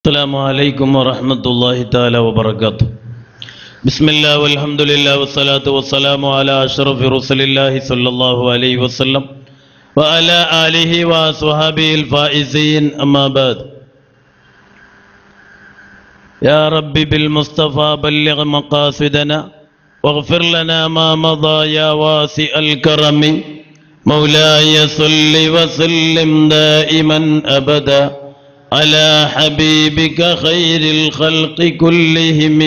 السلام عليكم ورحمة الله تعالى وبركاته. بسم الله والحمد لله والصلاة والسلام على أشرف رسل الله صلى الله عليه وسلم وعلى آله وصحبه الفائزين أما بعد. يا ربي بالمصطفى بلغ مقاصدنا واغفر لنا ما مضى يا واسع الكرم. مولاي صل وسلم دائما أبدا على حبيبك خير الخلق كلهم.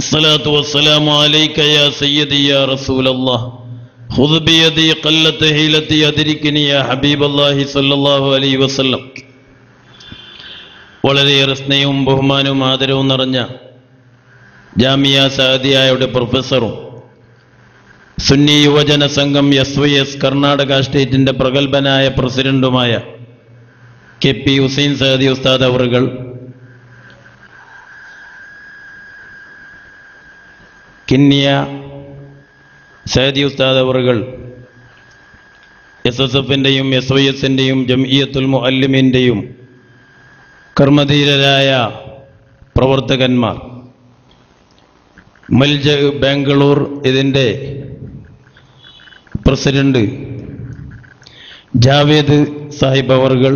الصلاة والسلام عليك يا سيدي يا رسول الله. خذ بيدي قلت حيلتي أدركني يا حبيب الله صلى الله عليه وسلم. വളരെയേറെ സ്നേഹവും ബഹുമാനവും ആദരവും നിറഞ്ഞ ജാമിയ സഅദിയയുടെ പ്രൊഫസറും സുന്നി യുവജന സംഘം SYS കർണാടക സ്റ്റേറ്റിന്റെ പ്രഗത്ഭനായ പ്രസിഡന്റുമായ KP ഹുസൈൻ സഅദി ഉസ്താദ് അവറുകൾ, കിന്നിയ സഅദി ഉസ്താദ് അവറുകൾ, SSFന്റെയും SYSന്റെയും ജംഇയ്യത്തുൽ മുഅല്ലിമീന്റെയും കർമ്മധീരരായ പ്രവർത്തകന്മാർ, മൽജ ബാംഗ്ലൂർ ഇതിൻ്റെ പ്രസിഡന്റ് ജാവേദ് സാഹിബ് അവർകൾ,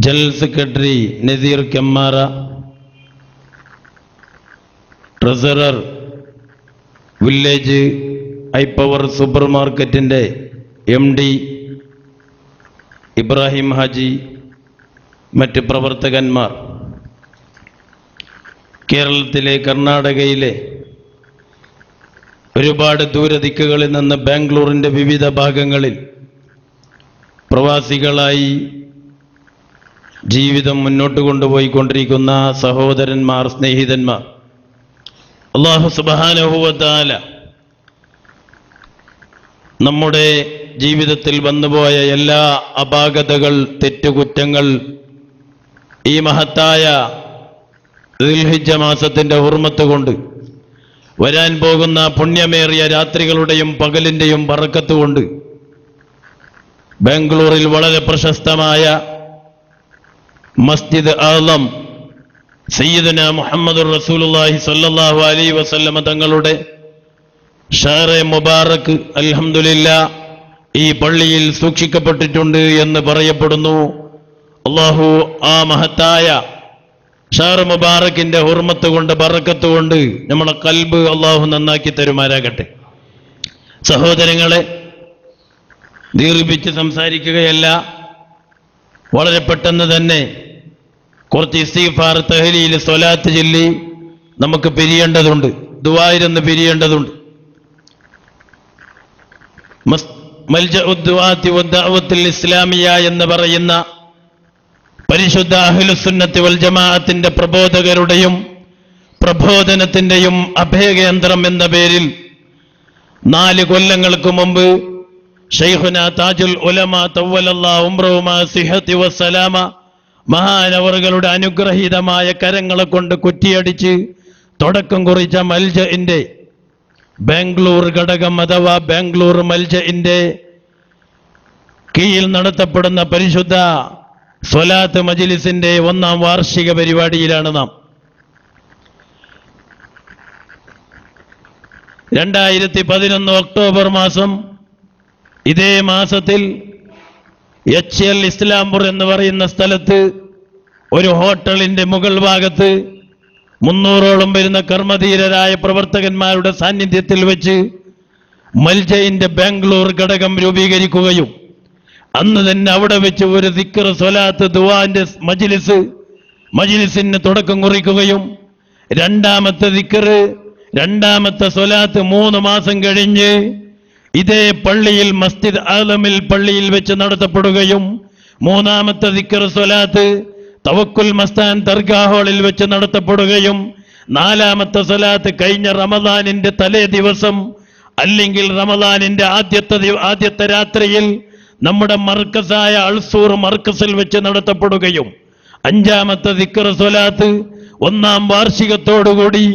general secretary Nazeer Kammara, treasurer village ഐപവർ സൂപ്പർ മാർക്കറ്റിൻ്റെ MD ഇബ്രാഹിം ഹാജി, മറ്റ് പ്രവർത്തകന്മാർ, കേരളത്തിലെ കർണാടകയിലെ ഒരുപാട് ദൂരദിക്കുകളിൽ നിന്ന് ബാംഗ്ലൂരിൻ്റെ വിവിധ ഭാഗങ്ങളിൽ പ്രവാസികളായി ജീവിതം മുന്നോട്ട് കൊണ്ടുപോയിക്കൊണ്ടിരിക്കുന്ന സഹോദരന്മാർ, സ്നേഹിതന്മാർ, അല്ലാഹു സുബ്ഹാനഹു വ തആല നമ്മുടെ ജീവിതത്തിൽ വന്നുപോയ എല്ലാ അപാകതകൾ, തെറ്റുകുറ്റങ്ങൾ ഈ മഹത്തായ ദുൽഹിജ്ജ മാസത്തിൻ്റെ ഹുർമത്ത് കൊണ്ട് വരാൻ പോകുന്ന പുണ്യമേറിയ രാത്രികളുടെയും പകലിൻ്റെയും ബറക്കത്ത് കൊണ്ട് ബാംഗ്ലൂരിൽ വളരെ പ്രശസ്തമായ മസ്ജിദ് ആളം സയ്യിദുന മുഹമ്മദുർ റസൂലുള്ളാഹി സ്വല്ലല്ലാഹു അലൈഹി വസല്ലമ തങ്ങളുടെ ഷഹറെ മുബാറക്ക് അൽഹംദുലില്ലാഹ് ഈ പള്ളിയിൽ സൂക്ഷിക്കപ്പെട്ടിട്ടുണ്ട് എന്ന് പറയപ്പെടുന്നു. അല്ലാഹു ആ മഹത്തായ ഷഹർ മുബാറക്കിന്റെ ഹുർമത്ത് കൊണ്ട്, ബറക്കത്ത് കൊണ്ട് നമ്മളെ കൽബ് അല്ലാഹു നന്നാക്കി തരുമാരാകട്ടെ. സഹോദരങ്ങളെ, ദീർഘിപ്പിച്ച് സംസാരിക്കുകയല്ല, വളരെ പെട്ടെന്ന് തന്നെ കുറച്ച് ഇസ്തിഗ്ഫാർ, തഹ്ലീൽ, സ്വലാത്ത് ചൊല്ലി നമുക്ക് പിരിയേണ്ടതുണ്ട്, ദുആയിരന്ന് പിരിയേണ്ടതുണ്ട്. മൽജഉദ് ദുആത്തി വദ്ദഅവത്തുൽ ഇസ്ലാമിയ എന്ന് പറയുന്ന പരിശുദ്ധ അഹ്ലുസുന്നത്തി വൽ ജമാഅത്തിന്റെ പ്രബോധകരുടെയും പ്രബോധനത്തിന്റെയും അഭയകേന്ദ്രം എന്ന പേരിൽ 4 കൊല്ലങ്ങൾക്ക് മുമ്പ് ശൈഖുന താജുൽ ഉലമ തവ്വലല്ലാഹു ഉംറഹു മാ സിഹത്തി വസ്സലാമ മഹാനവറുകളുടെ അനുഗ്രഹീതമായ കരങ്ങളെ കൊണ്ട് കുറ്റിയടിച്ച് തുടക്കം കുറിച്ച മൽജഇന്റെ ബാംഗ്ലൂർ ഘടകം അഥവാ ബാംഗ്ലൂർ മൽജഇന്റെ കീഴിൽ നടത്തപ്പെടുന്ന പരിശുദ്ധ സ്വലാത്ത് മജ്ലിസിന്റെ 1ാം വാർഷിക പരിപാടിയിലാണ് നാം. 2011 ഒക്ടോബർ മാസം, ഇതേ മാസത്തിൽ HL ഇസ്ലാംപൂർ എന്ന് പറയുന്ന സ്ഥലത്ത് ഒരു ഹോട്ടലിന്റെ മുകൾ ഭാഗത്ത് 300ഓളം വരുന്ന കർമ്മധീരരായ പ്രവർത്തകന്മാരുടെ സാന്നിധ്യത്തിൽ വെച്ച് മൽജഇന്റെ ബാംഗ്ലൂർ ഘടകം രൂപീകരിക്കുകയും അന്ന് തന്നെ അവിടെ വെച്ച് ഒരു ദിക്ർ, സ്വലാത്ത്, ദുആന്റെ മജ്ലിസിന് തുടക്കം കുറിക്കുകയും 2ാമത്തെ ദിക്ർ, 2ാമത്തെ സ്വലാത്ത് 3 മാസം കഴിഞ്ഞ് ഇതേ പള്ളിയിൽ മസ്ജിദ് ആലമിൽ പള്ളിയിൽ വെച്ച് നടത്തപ്പെടുകയും 3ാമത്തെ ദിക്ർ, സ്വലാത്ത് തവക്കുൽ മസ്താൻ ദർഗാ ഹാളിൽ വെച്ച് നടത്തപ്പെടുകയും 4ാമത്തെ സ്വലാത്ത് കഴിഞ്ഞ റമദാനിന്റെ തലേ ദിവസം അല്ലെങ്കിൽ റമദാനിന്റെ ആദ്യത്തെ രാത്രിയിൽ നമ്മുടെ മർക്കസായ അൾസൂർ മർക്കസിൽ വെച്ച് നടത്തപ്പെടുകയും 5ാമത്തെ ദിക്ർ, സ്വലാത്ത് 1ാം വാർഷികത്തോടുകൂടി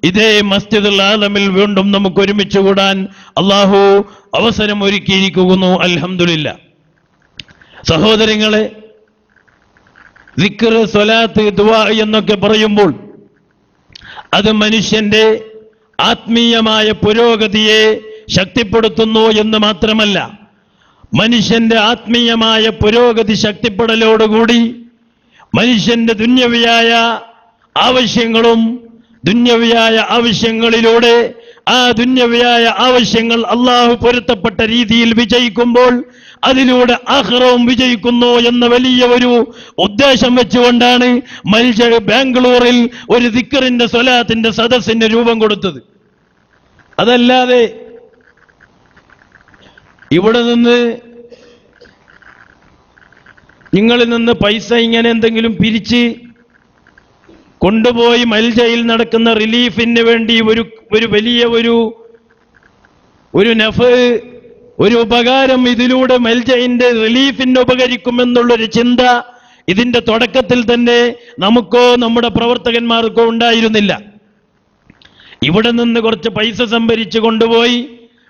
ഇതേ മസ്ജിദുൽ ആലമിൽ വീണ്ടും നമുക്ക് ഒരുമിച്ച് കൂടാൻ അല്ലാഹു അവസരം ഒരുക്കിയിരിക്കുന്നു. അൽഹംദുലില്ലാഹ്. സഹോദരങ്ങളെ, ദിക്ർ, സ്വലാത്ത്, ദുആ എന്നൊക്കെ പറയുമ്പോൾ അത് മനുഷ്യന്റെ ആത്മീയമായ പുരോഗതിയെ ശക്തിപ്പെടുത്തുന്നു എന്ന് മാത്രമല്ല, മനുഷ്യന്റെ ആത്മീയമായ പുരോഗതി ശക്തിപ്പെടലോടുകൂടി മനുഷ്യന്റെ ദുന്യവിയായ ആവശ്യങ്ങളും ദുന്യവിയായ ആവശ്യങ്ങളിലൂടെ ആ ദുന്യവിയായ ആവശ്യങ്ങൾ അള്ളാഹു പൊരുത്തപ്പെട്ട രീതിയിൽ വിജയിക്കുമ്പോൾ അതിലൂടെ ആഖിറവും വിജയിക്കുന്നു എന്ന വലിയ ഒരു ഉദ്ദേശം വെച്ചുകൊണ്ടാണ് ബാംഗ്ലൂരിൽ ഒരു ദിക്റിന്റെ സ്വലാത്തിന്റെ സദസ്സിന് രൂപം കൊടുത്തത്. അതല്ലാതെ ഇവിടെ നിന്ന് നിങ്ങളിൽ നിന്ന് പൈസ ഇങ്ങനെ എന്തെങ്കിലും പിരിച്ച് കൊണ്ടുപോയി മൽജയിൽ നടക്കുന്ന റിലീഫിന് വേണ്ടി ഒരു വലിയ ഒരു നഫ്, ഒരു ഉപകാരം ഇതിലൂടെ മൽജയിന്റെ റിലീഫിന് ഉപകരിക്കുമെന്നുള്ളൊരു ചിന്ത ഇതിന്റെ തുടക്കത്തിൽ തന്നെ നമുക്കോ നമ്മുടെ പ്രവർത്തകന്മാർക്കോ ഉണ്ടായിരുന്നില്ല. ഇവിടെ നിന്ന് കുറച്ച് പൈസ സംഭരിച്ച് കൊണ്ടുപോയി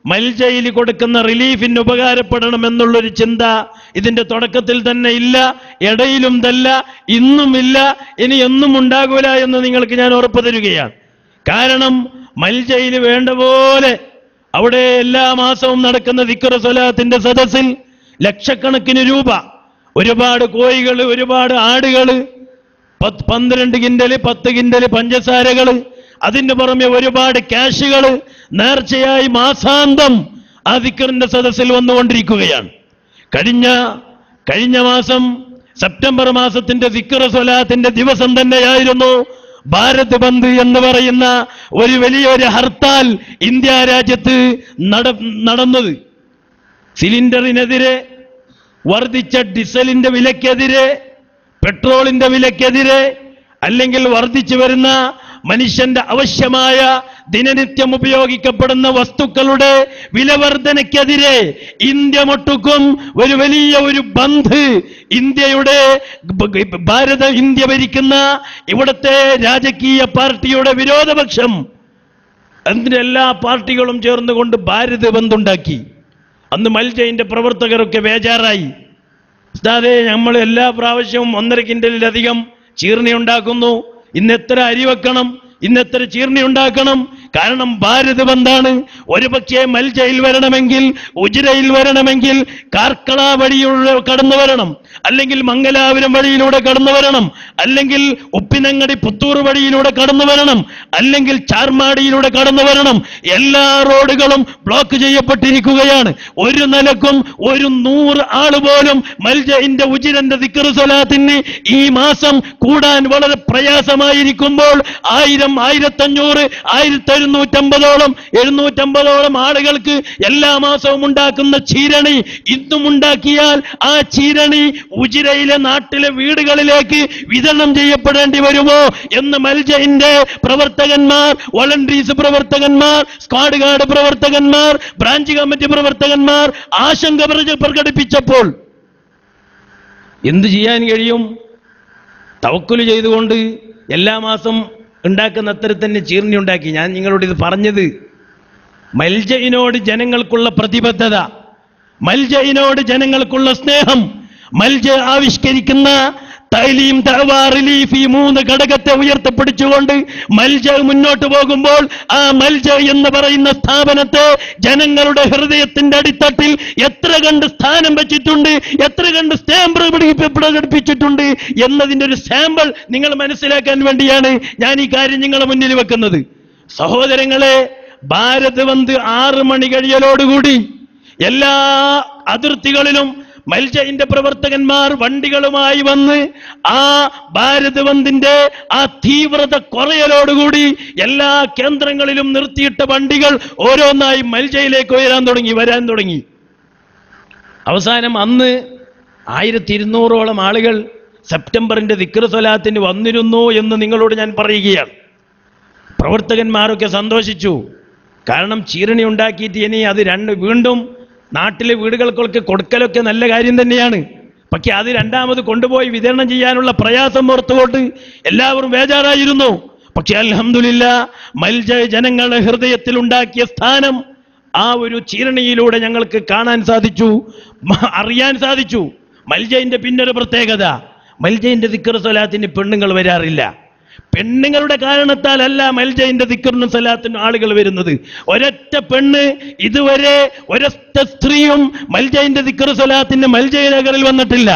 മൽജയിൽ കൊടുക്കുന്ന റിലീഫിന് ഉപകാരപ്പെടണമെന്നുള്ളൊരു ചിന്ത ഇതിന്റെ തുടക്കത്തിൽ തന്നെ ഇല്ല, ഇടയിലും തല്ല, ഇന്നുമില്ല, ഇനി എന്നും ഉണ്ടാകൂല എന്ന് നിങ്ങൾക്ക് ഞാൻ ഉറപ്പു തരികയാണ്. കാരണം മൽജയിൽ വേണ്ട പോലെ അവിടെ എല്ലാ മാസവും നടക്കുന്ന ദിക്ർ സ്വലാത്തിന്റെ സദസ്സിൽ ലക്ഷക്കണക്കിന് രൂപ, ഒരുപാട് കോഴികൾ, ഒരുപാട് ആടുകൾ, 12 കിൻഡല് 10 കിൻഡല് പഞ്ചസാരകള്, അതിന് പുറമെ ഒരുപാട് ക്യാഷുകൾ നേർച്ചയായി മാസാന്തം ആ ദിക്റിന്റെ സദസ്സിൽ വന്നുകൊണ്ടിരിക്കുകയാണ്. കഴിഞ്ഞ മാസം സെപ്റ്റംബർ മാസത്തിന്റെ ദിക്ർ സ്വലാത്തിന്റെ ദിവസം തന്നെയായിരുന്നു ഭാരത് ബന്ദ് എന്ന് പറയുന്ന ഒരു വലിയൊരു ഹർത്താൽ ഇന്ത്യ രാജ്യത്ത് നടന്നത്. സിലിണ്ടറിനെതിരെ, വർദ്ധിച്ച ഡീസലിന്റെ വിലക്കെതിരെ, പെട്രോളിന്റെ വിലക്കെതിരെ, അല്ലെങ്കിൽ വർദ്ധിച്ചു വരുന്ന മനുഷ്യന്റെ ആവശ്യമായ ദിനനിത്യം ഉപയോഗിക്കപ്പെടുന്ന വസ്തുക്കളുടെ വിലവർധനയ്ക്കെതിരെ ഇന്ത്യ മൊട്ടുക്കും ഒരു വലിയ ബന്ദ് ഇന്ത്യയുടെ ഇന്ത്യ ഭരിക്കുന്ന ഇവിടുത്തെ രാജകീയ പാർട്ടിയുടെ വിരോധപക്ഷം അതിന്റെ എല്ലാ പാർട്ടികളും ചേർന്നുകൊണ്ട് ഭാരത് ബന്ദ് ഉണ്ടാക്കി. അന്ന് മൽജയിന്റെ പ്രവർത്തകരൊക്കെ ബേജാറായി. ഉസ്താദേ, നമ്മൾ എല്ലാ പ്രാവശ്യവും 1.5 കിൻഡലിലധികം ചീർണി ഉണ്ടാക്കുന്നു, ഇന്ന് എത്ര അരി വെക്കണം, ഇന്ന് എത്ര ചീർണി ഉണ്ടാക്കണം. കാരണം ഭാരത് ബന്ദാണ്. ഒരുപക്ഷെ മൽജയിൽ വരണമെങ്കിൽ, ഉജിരയിൽ വരണമെങ്കിൽ കാർക്കള വഴിയിലൂടെ കടന്നു വരണം, അല്ലെങ്കിൽ മംഗലാപുരം വഴിയിലൂടെ കടന്നു വരണം, അല്ലെങ്കിൽ ഉപ്പിനങ്ങടി പുത്തൂർ വഴിയിലൂടെ കടന്നു വരണം, അല്ലെങ്കിൽ ചാർമാടിയിലൂടെ കടന്നു വരണം. എല്ലാ റോഡുകളും ബ്ലോക്ക് ചെയ്യപ്പെട്ടിരിക്കുകയാണ്. ഒരു നിലക്കും 100 ആള് പോലും മൽജയിന്റെ ഉജിരന്റെ ദിക്ർ സ്വലാത്തിന് ഈ മാസം കൂടാൻ വളരെ പ്രയാസമായിരിക്കുമ്പോൾ 1000, 1500, 1750ഓളം 750ഓളം ആളുകൾക്ക് എല്ലാ മാസവും ഉണ്ടാക്കുന്ന ചീരണി ഇന്നും ഉണ്ടാക്കിയാൽ ആ ചീരണി ഉജിരയിലെ നാട്ടിലെ വീടുകളിലേക്ക് വിതരണം ചെയ്യപ്പെടേണ്ടി വരുമോ എന്ന് മൽജയിന്റെ പ്രവർത്തകന്മാർ, വോളണ്ടറീസ് പ്രവർത്തകന്മാർ, സ്ക്വാഡ് ഗാർഡ് പ്രവർത്തകന്മാർ, ബ്രാഞ്ച് കമ്മിറ്റി പ്രവർത്തകന്മാർ ആശങ്ക പ്രകടിപ്പിച്ചപ്പോൾ എന്ത് ചെയ്യാൻ കഴിയും? തവക്കുല് ചെയ്തുകൊണ്ട് എല്ലാ മാസം ഉണ്ടാക്കുന്ന അത്ര തന്നെ ചീർണി ഉണ്ടാക്കി. ഞാൻ നിങ്ങളോട് ഇത് പറഞ്ഞത് മൽജയിനോട് ജനങ്ങൾക്കുള്ള പ്രതിബദ്ധത, മൽജയിനോട് ജനങ്ങൾക്കുള്ള സ്നേഹം, മൽജ ആവിഷ്കരിക്കുന്ന തൈലീം, ദഅവ, റിലീഫ്, ഈ 3 ഘടകത്തെ ഉയർത്തിപ്പിടിച്ചുകൊണ്ട് മൽജ മുന്നോട്ട് പോകുമ്പോൾ ആ മൽജ എന്ന് പറയുന്ന സ്ഥാപനത്തെ ജനങ്ങളുടെ ഹൃദയത്തിന്റെ അടിത്തട്ടിൽ എത്ര കണ്ട് സ്ഥാനം വെച്ചിട്ടുണ്ട്, എത്ര കണ്ട് സ്റ്റാമ്പ് പ്രകടിപ്പിച്ചിട്ടുണ്ട് എന്നതിന്റെ ഒരു സാമ്പിൾ നിങ്ങൾ മനസ്സിലാക്കാൻ വേണ്ടിയാണ് ഞാൻ ഈ കാര്യം നിങ്ങളുടെ മുന്നിൽ വെക്കുന്നത്. സഹോദരങ്ങളെ, ഭാരത് ബന്ദ് 6 മണി കഴിയലോടുകൂടി എല്ലാ അതിർത്തികളിലും മൽജയിന്റെ പ്രവർത്തകന്മാർ വണ്ടികളുമായി വന്ന് ആ ഭാരത് ബന്ദിന്റെ ആ തീവ്രത കുറയലോടുകൂടി എല്ലാ കേന്ദ്രങ്ങളിലും നിർത്തിയിട്ട വണ്ടികൾ ഓരോന്നായി മൽജയിലേക്ക് വരാൻ തുടങ്ങി. അവസാനം അന്ന് 1200ഓളം ആളുകൾ സെപ്റ്റംബറിന്റെ ദിക്ർ സ്വലാത്തിന് വന്നിരുന്നു എന്ന് നിങ്ങളോട് ഞാൻ പറയുകയാണ്. പ്രവർത്തകന്മാരൊക്കെ സന്തോഷിച്ചു. കാരണം ചീരണി ഉണ്ടാക്കിയിട്ട് ഇനി അത് വീണ്ടും നാട്ടിലെ വീടുകൾക്കൊക്കെ കൊടുക്കലൊക്കെ നല്ല കാര്യം തന്നെയാണ്. പക്ഷെ അത് രണ്ടാമത് കൊണ്ടുപോയി വിതരണം ചെയ്യാനുള്ള പ്രയാസം ഓർത്തുകൊണ്ട് എല്ലാവരും ബേജാറായിരുന്നു. പക്ഷെ അൽഹംദുലില്ലാ, മൽജ ജനങ്ങളുടെ ഹൃദയത്തിൽ ഉണ്ടാക്കിയ സ്ഥാനം ആ ഒരു ചീരണിയിലൂടെ ഞങ്ങൾക്ക് കാണാൻ സാധിച്ചു, അറിയാൻ സാധിച്ചു. മൽജയിന്റെ പിന്നൊരു പ്രത്യേകത, മൽജയിന്റെ ദിക്ർ സ്വലാത്തിന് പെണ്ണുങ്ങൾ വരാറില്ല. പെണ്ണുങ്ങളുടെ കാരണത്താലല്ല മൽജയിന്റെ ദിക്റിനും സ്വലാത്തിനും ആളുകൾ വരുന്നത്. ഒരൊറ്റ പെണ്ണ് ഇതുവരെ ഒരൊറ്റ സ്ത്രീയും മൽജയിന്റെ ദിക്ർ സ്വലാത്തിന് മൽജയ നഗറിൽ വന്നിട്ടില്ല.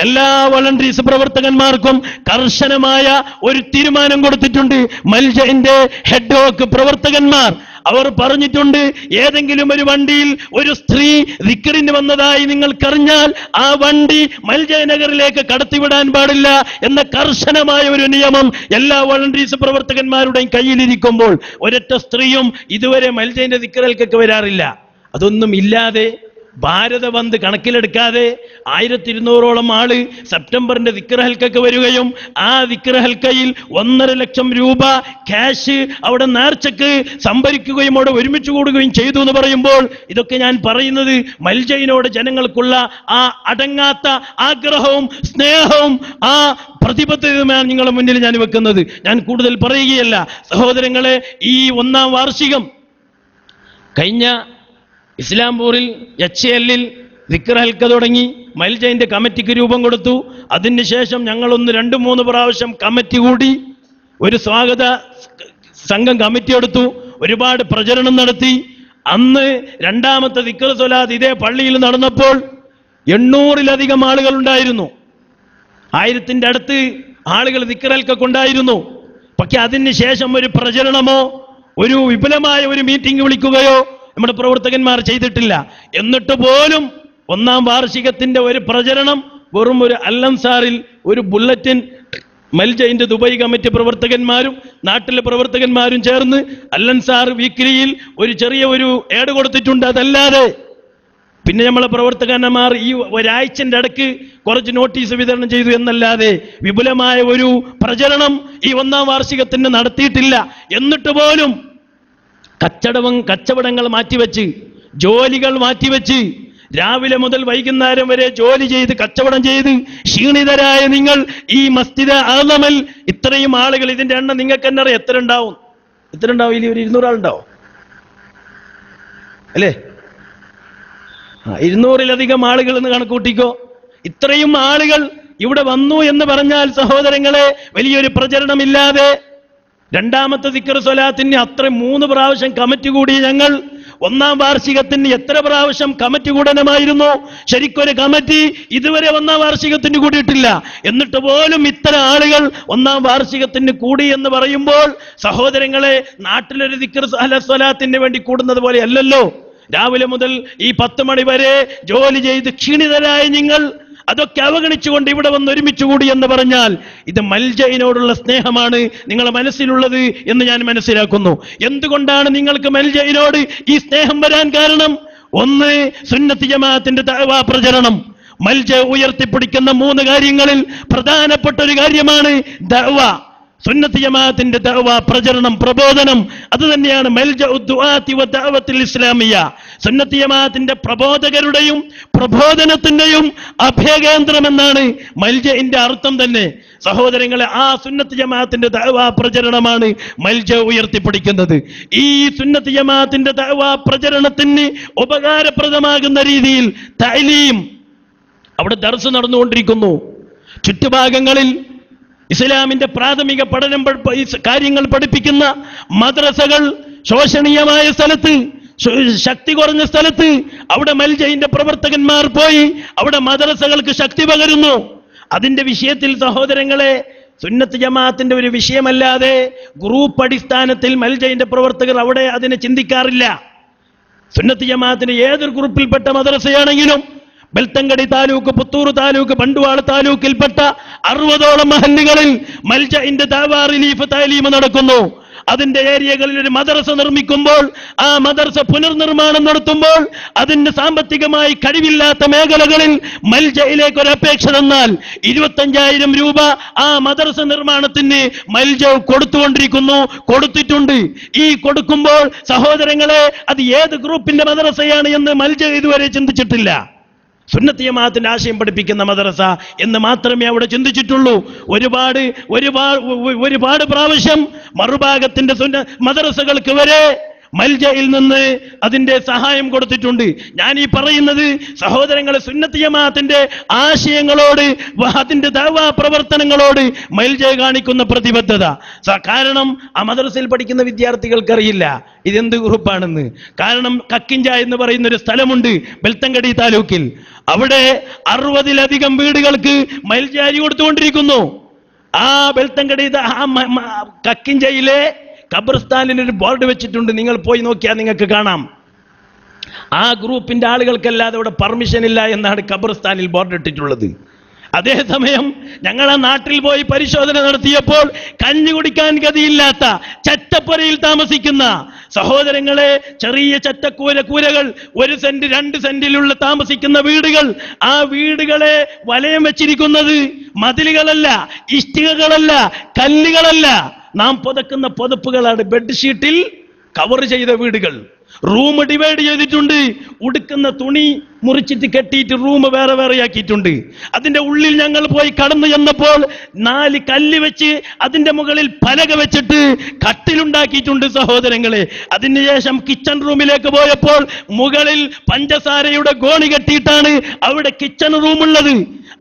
എല്ലാ വോളണ്ടറീസ് പ്രവർത്തകന്മാർക്കും കർശനമായ ഒരു തീരുമാനം കൊടുത്തിട്ടുണ്ട്. മൽജയിന്റെ ഹെഡ് ഹോക്ക് പ്രവർത്തകന്മാർ അവർ പറഞ്ഞിട്ടുണ്ട്, ഏതെങ്കിലും ഒരു വണ്ടിയിൽ ഒരു സ്ത്രീ ദിക്റിന് വന്നതായി നിങ്ങൾക്കറിഞ്ഞാൽ ആ വണ്ടി മൽജയ നഗറിലേക്ക് കടത്തിവിടാൻ പാടില്ല എന്ന കർശനമായ ഒരു നിയമം എല്ലാ വോളണ്ടറീസ് പ്രവർത്തകന്മാരുടെയും കയ്യിലിരിക്കുമ്പോൾ ഒരൊറ്റ സ്ത്രീയും ഇതുവരെ മൽജയിന്റെ ദിക്റിലേക്കൊക്കെ വരാറില്ല. അതൊന്നും ഇല്ലാതെ ഭാരത ബന്ദ് കണക്കിലെടുക്കാതെ 1200ഓളം ആള് സെപ്റ്റംബറിന്റെ ദിക്ർ ഹൽക്കയ്ക്ക് വരികയും ആ ദിക്ർ ഹൽക്കയിൽ 1.5 ലക്ഷം രൂപ ക്യാഷ് അവിടെ നേർച്ചക്ക് സംഭരിക്കുകയും അവിടെ ഒരുമിച്ച് കൂടുകയും ചെയ്തു എന്ന് പറയുമ്പോൾ ഇതൊക്കെ ഞാൻ പറയുന്നത് മൽജയിനോട് ജനങ്ങൾക്കുള്ള ആ അടങ്ങാത്ത ആഗ്രഹവും സ്നേഹവും ആ പ്രതിബദ്ധതയുമാണ് നിങ്ങളുടെ മുന്നിൽ ഞാൻ വെക്കുന്നത്. ഞാൻ കൂടുതൽ പറയുകയല്ല. സഹോദരങ്ങളെ, ഈ 1ാം വാർഷികം കഴിഞ്ഞ ഇസ്ലാംപൂരിൽ HL ദിക്ർ ഹൽക്ക തുടങ്ങി. മൽജയിന്റെ കമ്മിറ്റിക്ക് രൂപം കൊടുത്തു. അതിനുശേഷം ഞങ്ങളൊന്ന് 2-3 പ്രാവശ്യം കമ്മിറ്റി കൂടി, ഒരു സ്വാഗത സംഘം കമ്മിറ്റി എടുത്തു, ഒരുപാട് പ്രചരണം നടത്തി. അന്ന് 2ാമത്തെ ദിക്ർ സ്വലാത്ത് ഇതേ പള്ളിയിൽ നടന്നപ്പോൾ 800-ലധികം ആളുകൾ ഉണ്ടായിരുന്നു. 1000-ന്റെ അടുത്ത് ആളുകൾ ദിക്ർ ഹൽക്കക്കുണ്ടായിരുന്നു. പക്ഷെ അതിന് ശേഷം ഒരു പ്രചരണമോ ഒരു വിപുലമായ ഒരു മീറ്റിംഗ് വിളിക്കുകയോ നമ്മുടെ പ്രവർത്തകന്മാർ ചെയ്തിട്ടില്ല. എന്നിട്ട് പോലും 1ാം വാർഷികത്തിന്റെ ഒരു പ്രചരണം വെറും ഒരു അൽ-അൻസാറിൽ ഒരു ബുള്ളറ്റിൻ മൽജയിന്റെ ദുബായ് കമ്മിറ്റി പ്രവർത്തകന്മാരും നാട്ടിലെ പ്രവർത്തകന്മാരും ചേർന്ന് അൽ-അൻസാർ വീക്കിലിയിൽ ഒരു ചെറിയ ഒരു ഏഡ് കൊടുത്തിട്ടുണ്ട്. അതല്ലാതെ പിന്നെ നമ്മളെ പ്രവർത്തകന്മാർ ഈ ഒരാഴ്ചന്റെ ഇടയ്ക്ക് കുറച്ച് നോട്ടീസ് വിതരണം ചെയ്തു എന്നല്ലാതെ വിപുലമായ ഒരു പ്രചരണം ഈ 1ാം വാർഷികത്തിന് നടത്തിയിട്ടില്ല. എന്നിട്ട് പോലും കച്ചവടങ്ങൾ മാറ്റിവെച്ച്, ജോലികൾ മാറ്റിവെച്ച്, രാവിലെ മുതൽ വൈകുന്നേരം വരെ ജോലി ചെയ്ത് കച്ചവടം ചെയ്ത് ക്ഷീണിതരായ നിങ്ങൾ ഈ മസ്ജിദ് ആളമിൽ ഇത്രയും ആളുകൾ, ഇതിന്റെ എണ്ണം നിങ്ങൾക്ക് തന്നെ അറിയാം എത്ര ഉണ്ടാവും. ഇനി ഒരു 200 ആളുണ്ടാവും അല്ലേ? 200-ലധികം ആളുകൾ എന്ന് കണക്കൂട്ടിക്കോ. ഇത്രയും ആളുകൾ ഇവിടെ വന്നു എന്ന് പറഞ്ഞാൽ സഹോദരങ്ങളെ, വലിയൊരു പ്രചരണമില്ലാതെ 2ാമത്തെ ദിക്ർ സ്വലാത്തിന് അത്ര 3 പ്രാവശ്യം കമ്മിറ്റി കൂടി ഞങ്ങൾ. 1ാം വാർഷികത്തിന് എത്ര പ്രാവശ്യം കമ്മിറ്റി കൂടണമായിരുന്നു? ശരിക്കൊരു കമ്മിറ്റി ഇതുവരെ 1ാം വാർഷികത്തിന് കൂടിയിട്ടില്ല. എന്നിട്ട് പോലും ഇത്ര ആളുകൾ 1ാം വാർഷികത്തിന് കൂടി എന്ന് പറയുമ്പോൾ സഹോദരങ്ങളെ, നാട്ടിലൊരു ദിക്ർ സ്വലാത്തിന് വേണ്ടി കൂടുന്നത് പോലെ അല്ലല്ലോ. രാവിലെ മുതൽ ഈ 10 മണി വരെ ജോലി ചെയ്ത് ക്ഷീണിതരായ നിങ്ങൾ അതൊക്കെ അവഗണിച്ചുകൊണ്ട് ഇവിടെ വന്ന് ഒരുമിച്ച് കൂടി എന്ന് പറഞ്ഞാൽ ഇത് മൽജയിനോടുള്ള സ്നേഹമാണ് നിങ്ങളുടെ മനസ്സിലുള്ളത് എന്ന് ഞാൻ മനസ്സിലാക്കുന്നു. എന്തുകൊണ്ടാണ് നിങ്ങൾക്ക് മൽജയിനോട് ഈ സ്നേഹം വരാൻ കാരണം? ഒന്ന്, സുന്നത്ത് ജമാഅത്തിന്റെ ദഅവ പ്രചരണം. മൽജ ഉയർത്തിപ്പിടിക്കുന്ന 3 കാര്യങ്ങളിൽ പ്രധാനപ്പെട്ട ഒരു കാര്യമാണ് ദഅവ. സുന്നത്ത് ജമാഅത്തിന്റെ ദഅവ പ്രചരണം, പ്രബോധനം. അത് തന്നെയാണ് മൽജഉ ദുആത്തി വ ദഅവത്തുൽ ഇസ്ലാമിയ. സുന്നത്ത് ജമാഅത്തിന്റെ പ്രബോധകരുടെയും പ്രബോധനത്തിന്റെയും അഭയകേന്ദ്രമെന്നാണ് മൽജഇന്റെ അർത്ഥം തന്നെ. സഹോദരങ്ങളെ, ആ സുന്നത്ത് ജമാഅത്തിന്റെ ദഅവ പ്രചരണമാണ് മൽജ ഉയർത്തിപ്പിടിക്കുന്നത്. ഈ സുന്നത്ത് ജമാഅത്തിന്റെ ദഅവ പ്രചരണത്തിന് ഉപകാരപ്രദമാകുന്ന രീതിയിൽ തഅലീം, അവിടെ ദർസ് നടന്നുകൊണ്ടിരിക്കുന്നു. ചുറ്റുഭാഗങ്ങളിൽ ഇസ്ലാമിന്റെ പ്രാഥമിക പഠനം കാര്യങ്ങൾ പഠിപ്പിക്കുന്ന മദ്രസകൾ ശോഷണീയമായ സ്ഥലത്ത്, ശക്തി കുറഞ്ഞ സ്ഥലത്ത് അവിടെ മൽജയിന്റെ പ്രവർത്തകന്മാർ പോയി അവിടെ മദ്രസകൾക്ക് ശക്തി പകരുന്നു. അതിന്റെ വിഷയത്തിൽ സഹോദരങ്ങളെ, സുന്നത്ത് ജമാഅത്തിന്റെ ഒരു വിഷയമല്ലാതെ ഗ്രൂപ്പ് അടിസ്ഥാനത്തിൽ മൽജയിന്റെ പ്രവർത്തകർ അവിടെ അതിനെ ചിന്തിക്കാറില്ല. സുന്നത്ത് ജമാഅത്തിന്റെ ഏതൊരു ഗ്രൂപ്പിൽപ്പെട്ട മദ്രസയാണെങ്കിലും ബെൽത്തങ്കടി താലൂക്ക്, പുത്തൂർ താലൂക്ക്, ബണ്ടുവാൾ താലൂക്കിൽപ്പെട്ട 60ഓളം മഹല്ലുകളിൽ മൽജഇന്റെ ദഅവ റിലീഫ് തഅലീം നടക്കുന്നു. അതിന്റെ ഏരിയകളിൽ ഒരു മദ്രസ നിർമ്മിക്കുമ്പോൾ, ആ മദ്രസ പുനർനിർമ്മാണം നടത്തുമ്പോൾ അതിന് സാമ്പത്തികമായി കഴിവില്ലാത്ത മേഖലകളിൽ മൽജയിലേക്ക് ഒരു അപേക്ഷ തന്നാൽ 25,000 രൂപ ആ മദ്രസ നിർമ്മാണത്തിന് മൽജ കൊടുത്തിട്ടുണ്ട്. ഈ കൊടുക്കുമ്പോൾ സഹോദരങ്ങളെ, അത് ഏത് ഗ്രൂപ്പിന്റെ മദ്രസയാണ് എന്ന് മൽജ ഇതുവരെ ചിന്തിച്ചിട്ടില്ല. സുന്നത്ത് ജമാഅത്തിന്റെ ആശയം പഠിപ്പിക്കുന്ന മദ്രസ എന്ന് മാത്രമേ അവിടെ ചിന്തിച്ചിട്ടുള്ളൂ. ഒരുപാട് പ്രാവശ്യം മറുഭാഗത്തിന്റെ മദ്രസകൾക്ക് വരെ മൽജയിൽ നിന്ന് അതിന്റെ സഹായം കൊടുത്തിട്ടുണ്ട്. ഞാൻ ഈ പറയുന്നത് സഹോദരങ്ങളെ, സുന്നത്ത് ജമാഅത്തിന്റെ ആശയങ്ങളോട്, അതിന്റെ ദഅവാ പ്രവർത്തനങ്ങളോട് മൽജ കാണിക്കുന്ന പ്രതിബദ്ധത. കാരണം ആ മദ്രസയിൽ പഠിക്കുന്ന വിദ്യാർത്ഥികൾക്കറിയില്ല ഇതെന്ത് ഗ്രൂപ്പാണെന്ന്. കാരണം കക്കിഞ്ച എന്ന് പറയുന്ന ഒരു സ്ഥലമുണ്ട് ബെൽത്തങ്കടി താലൂക്കിൽ. അവിടെ 60-ലധികം വീടുകൾക്ക് മൽജ അരി കൊടുത്തുകൊണ്ടിരിക്കുന്നു. ആ ബെൽത്തങ്കടി കക്കിഞ്ചയിലെ ഖബർസ്ഥാനിൽ ഒരു ബോർഡ് വെച്ചിട്ടുണ്ട്. നിങ്ങൾ പോയി നോക്കിയാൽ നിങ്ങൾക്ക് കാണാം. ആ ഗ്രൂപ്പിന്റെ ആളുകൾക്കല്ലാതെ അവിടെ പെർമിഷൻ ഇല്ല എന്നാണ് ഖബർസ്ഥാനിൽ ബോർഡ് ഇട്ടിട്ടുള്ളത്. അതേസമയം ഞങ്ങൾ ആ നാട്ടിൽ പോയി പരിശോധന നടത്തിയപ്പോൾ കഞ്ഞി കുടിക്കാൻ ഗതിയില്ലാത്ത ചറ്റപ്പുരയിൽ താമസിക്കുന്ന സഹോദരങ്ങളെ, ചെറിയ ചറ്റക്കൂരകൾ 1 സെന്റ് 2 സെന്റിലുള്ള താമസിക്കുന്ന വീടുകൾ, ആ വീടുകളെ വലയം വെച്ചിരിക്കുന്നത് മതിലുകളല്ല, ഇഷ്ടികകളല്ല, കല്ലുകളല്ല, നാം പുതക്കുന്ന പുതപ്പുകളാണ്. ബെഡ്ഷീറ്റിൽ കവർ ചെയ്ത വീടുകൾ. റൂം ഡിവൈഡ് ചെയ്തിട്ടുണ്ട്. ഉടുക്കുന്ന തുണി മുറിച്ചിട്ട് കെട്ടിയിട്ട് റൂം വേറെ വേറെയാക്കിയിട്ടുണ്ട്. അതിന്റെ ഉള്ളിൽ ഞങ്ങൾ പോയി കടന്നു ചെന്നപ്പോൾ 4 കല്ല് വെച്ച് അതിന്റെ മുകളിൽ പലക വെച്ചിട്ട് കട്ടിലുണ്ടാക്കിയിട്ടുണ്ട് സഹോദരങ്ങളെ. അതിനുശേഷം കിച്ചൺ റൂമിലേക്ക് പോയപ്പോൾ മുകളിൽ പഞ്ചസാരയുടെ ഗോണി കെട്ടിയിട്ടാണ് അവിടെ കിച്ചൺ റൂമുള്ളത്.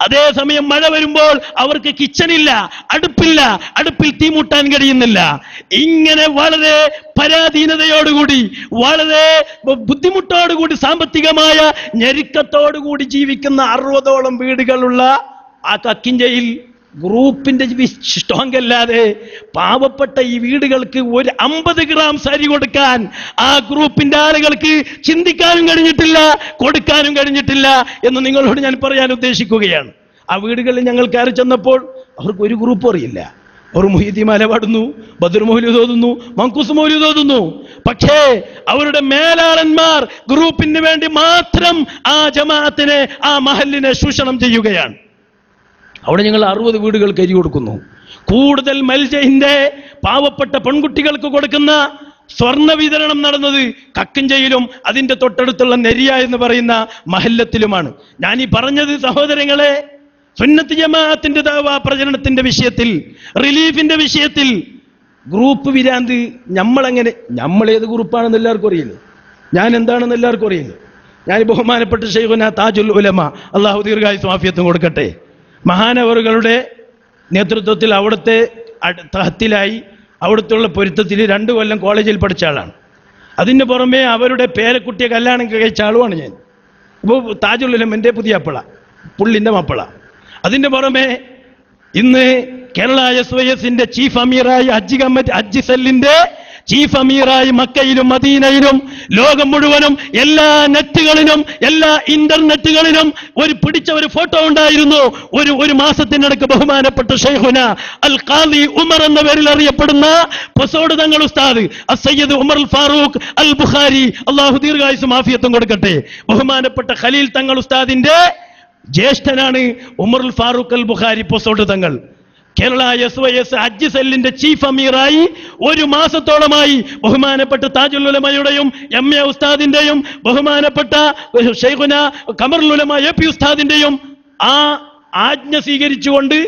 അതേസമയം മഴ വരുമ്പോൾ അവർക്ക് കിച്ചണില്ല, അടുപ്പില്ല, അടുപ്പിൽ തീ മൂട്ടാൻ കഴിയുന്നില്ല. ഇങ്ങനെ വളരെ പരാധീനതയോടുകൂടി, വളരെ ബുദ്ധിമുട്ടോടുകൂടി, സാമ്പത്തികമായ ഞെരുക്കത്തോടുകൂടി ജീവിക്കുന്ന 60ഓളം വീടുകളുള്ള ആ കക്കിഞ്ചയിൽ ഗ്രൂപ്പിന്റെ സ്ട്രോങ് അല്ലാതെ പാവപ്പെട്ട ഈ വീടുകൾക്ക് ഒരു 50 ഗ്രാം സരി കൊടുക്കാൻ ആ ഗ്രൂപ്പിന്റെ ആളുകൾക്ക് ചിന്തിക്കാനും കഴിഞ്ഞിട്ടില്ല, കൊടുക്കാനും കഴിഞ്ഞിട്ടില്ല എന്ന് നിങ്ങളോട് ഞാൻ പറയാൻ ഉദ്ദേശിക്കുകയാണ്. ആ വീടുകളിൽ ഞങ്ങൾ കയറി ചെന്നപ്പോൾ അവർക്ക് ഒരു ഗ്രൂപ്പ് അറിയില്ല. അവർ മുഹീദ്ദീൻ മാല പാടുന്നു, ബദർ മൗലൂദ് ഓതുന്നു, മങ്കൂസ് മൗലൂദ് ഓതുന്നു. പക്ഷേ അവരുടെ മേലാളന്മാർ ഗ്രൂപ്പിന് വേണ്ടി മാത്രം ആ ജമാഅത്തിനെ, ആ മഹല്ലിനെ ചൂഷണം ചെയ്യുകയാണ്. അവിടെ ഞങ്ങൾ 60 വീടുകൾ കരി കൊടുക്കുന്നു. കൂടുതൽ മൽജയിന്റെ പാവപ്പെട്ട പെൺകുട്ടികൾക്ക് കൊടുക്കുന്ന സ്വർണ്ണ വിതരണം നടന്നത് കക്കിഞ്ചയിലും അതിന്റെ തൊട്ടടുത്തുള്ള നെരിയ എന്ന് പറയുന്ന മഹല്ലത്തിലുമാണ്. ഞാൻ ഈ പറഞ്ഞത് സഹോദരങ്ങളെ, സുന്നത്ത് ജമാഅത്തിന്റെ ദഅവാ പ്രചരണത്തിന്റെ വിഷയത്തിൽ, റിലീഫിന്റെ വിഷയത്തിൽ ഗ്രൂപ്പ് വിരാന്ത് നമ്മളേത് ഗ്രൂപ്പാണെന്ന് എല്ലാവർക്കും അറിയില്ല, ഞാൻ എന്താണെന്ന് എല്ലാവർക്കും അറിയില്ല. ഞാൻ ബഹുമാനപ്പെട്ട ശൈഖുനാ താജുൽ ഉലമ, അള്ളാഹു ദീർഘായുസ്സും ആഫിയത്തും കൊടുക്കട്ടെ, മഹാനവറുകളുടെ നേതൃത്വത്തിൽ അവിടുത്തെ തഹത്തിലായി അവിടുത്തെ പൊരുത്തത്തിൽ 2 കൊല്ലം കോളേജിൽ പഠിച്ച ആളാണ്. അതിന് പുറമെ അവരുടെ പേരക്കുട്ടിയെ കല്യാണം കഴിച്ച ആളുമാണ് ഞാൻ. ഇപ്പോൾ താജുൽ ഉലമന്റെ പുതിയ അപ്പള, പുള്ളിന്റെ മാപ്പള. അതിന് പുറമെ ഇന്ന് കേരള SYSന്റെ ചീഫ് അമീറായി, ഹജ്ജ് സെല്ലിന്റെ ചീഫ് അമീറായി മക്കയിലും മദീനയിലും ലോകം മുഴുവനും എല്ലാ നെറ്റുകളിലും എല്ലാ ഇന്റർനെറ്റുകളിലും പിടിച്ച ഒരു ഫോട്ടോ ഉണ്ടായിരുന്നു. ഒരു മാസത്തിനിടക്ക് ബഹുമാനപ്പെട്ട ശൈഖുന അൽ ഖാദി ഉമർ എന്ന പേരിൽ അറിയപ്പെടുന്ന പൊസോട് തങ്ങൾ ഉസ്താദ് സയ്യിദ് ഉമർ അൽ ഫാറൂഖ് അൽ ബുഖാരി, അള്ളാഹു ദീർഘായുസ്സും ആഫിയത്തും കൊടുക്കട്ടെ, ബഹുമാനപ്പെട്ട ഖലീൽ തങ്ങൾ ഉസ്താദിന്റെ ജ്യേഷ്ഠനാണ് ഉമർ അൽ ഫാറൂഖ് അൽ ബുഖാരി പൊസോട് തങ്ങൾ. കേരള SYS ഹജ്ജ് സെല്ലിന്റെ ചീഫ് അമീറായി 1 മാസത്തോളമായി ബഹുമാനപ്പെട്ട താജുൽ ഉലമയുടെയും MA ഉസ്താദിന്റെയും ബഹുമാനപ്പെട്ട ശൈഖുന ഖമറുൽ ഉലമ AP ഉസ്താദിന്റെയും ആ ആജ്ഞ സ്വീകരിച്ചുകൊണ്ട്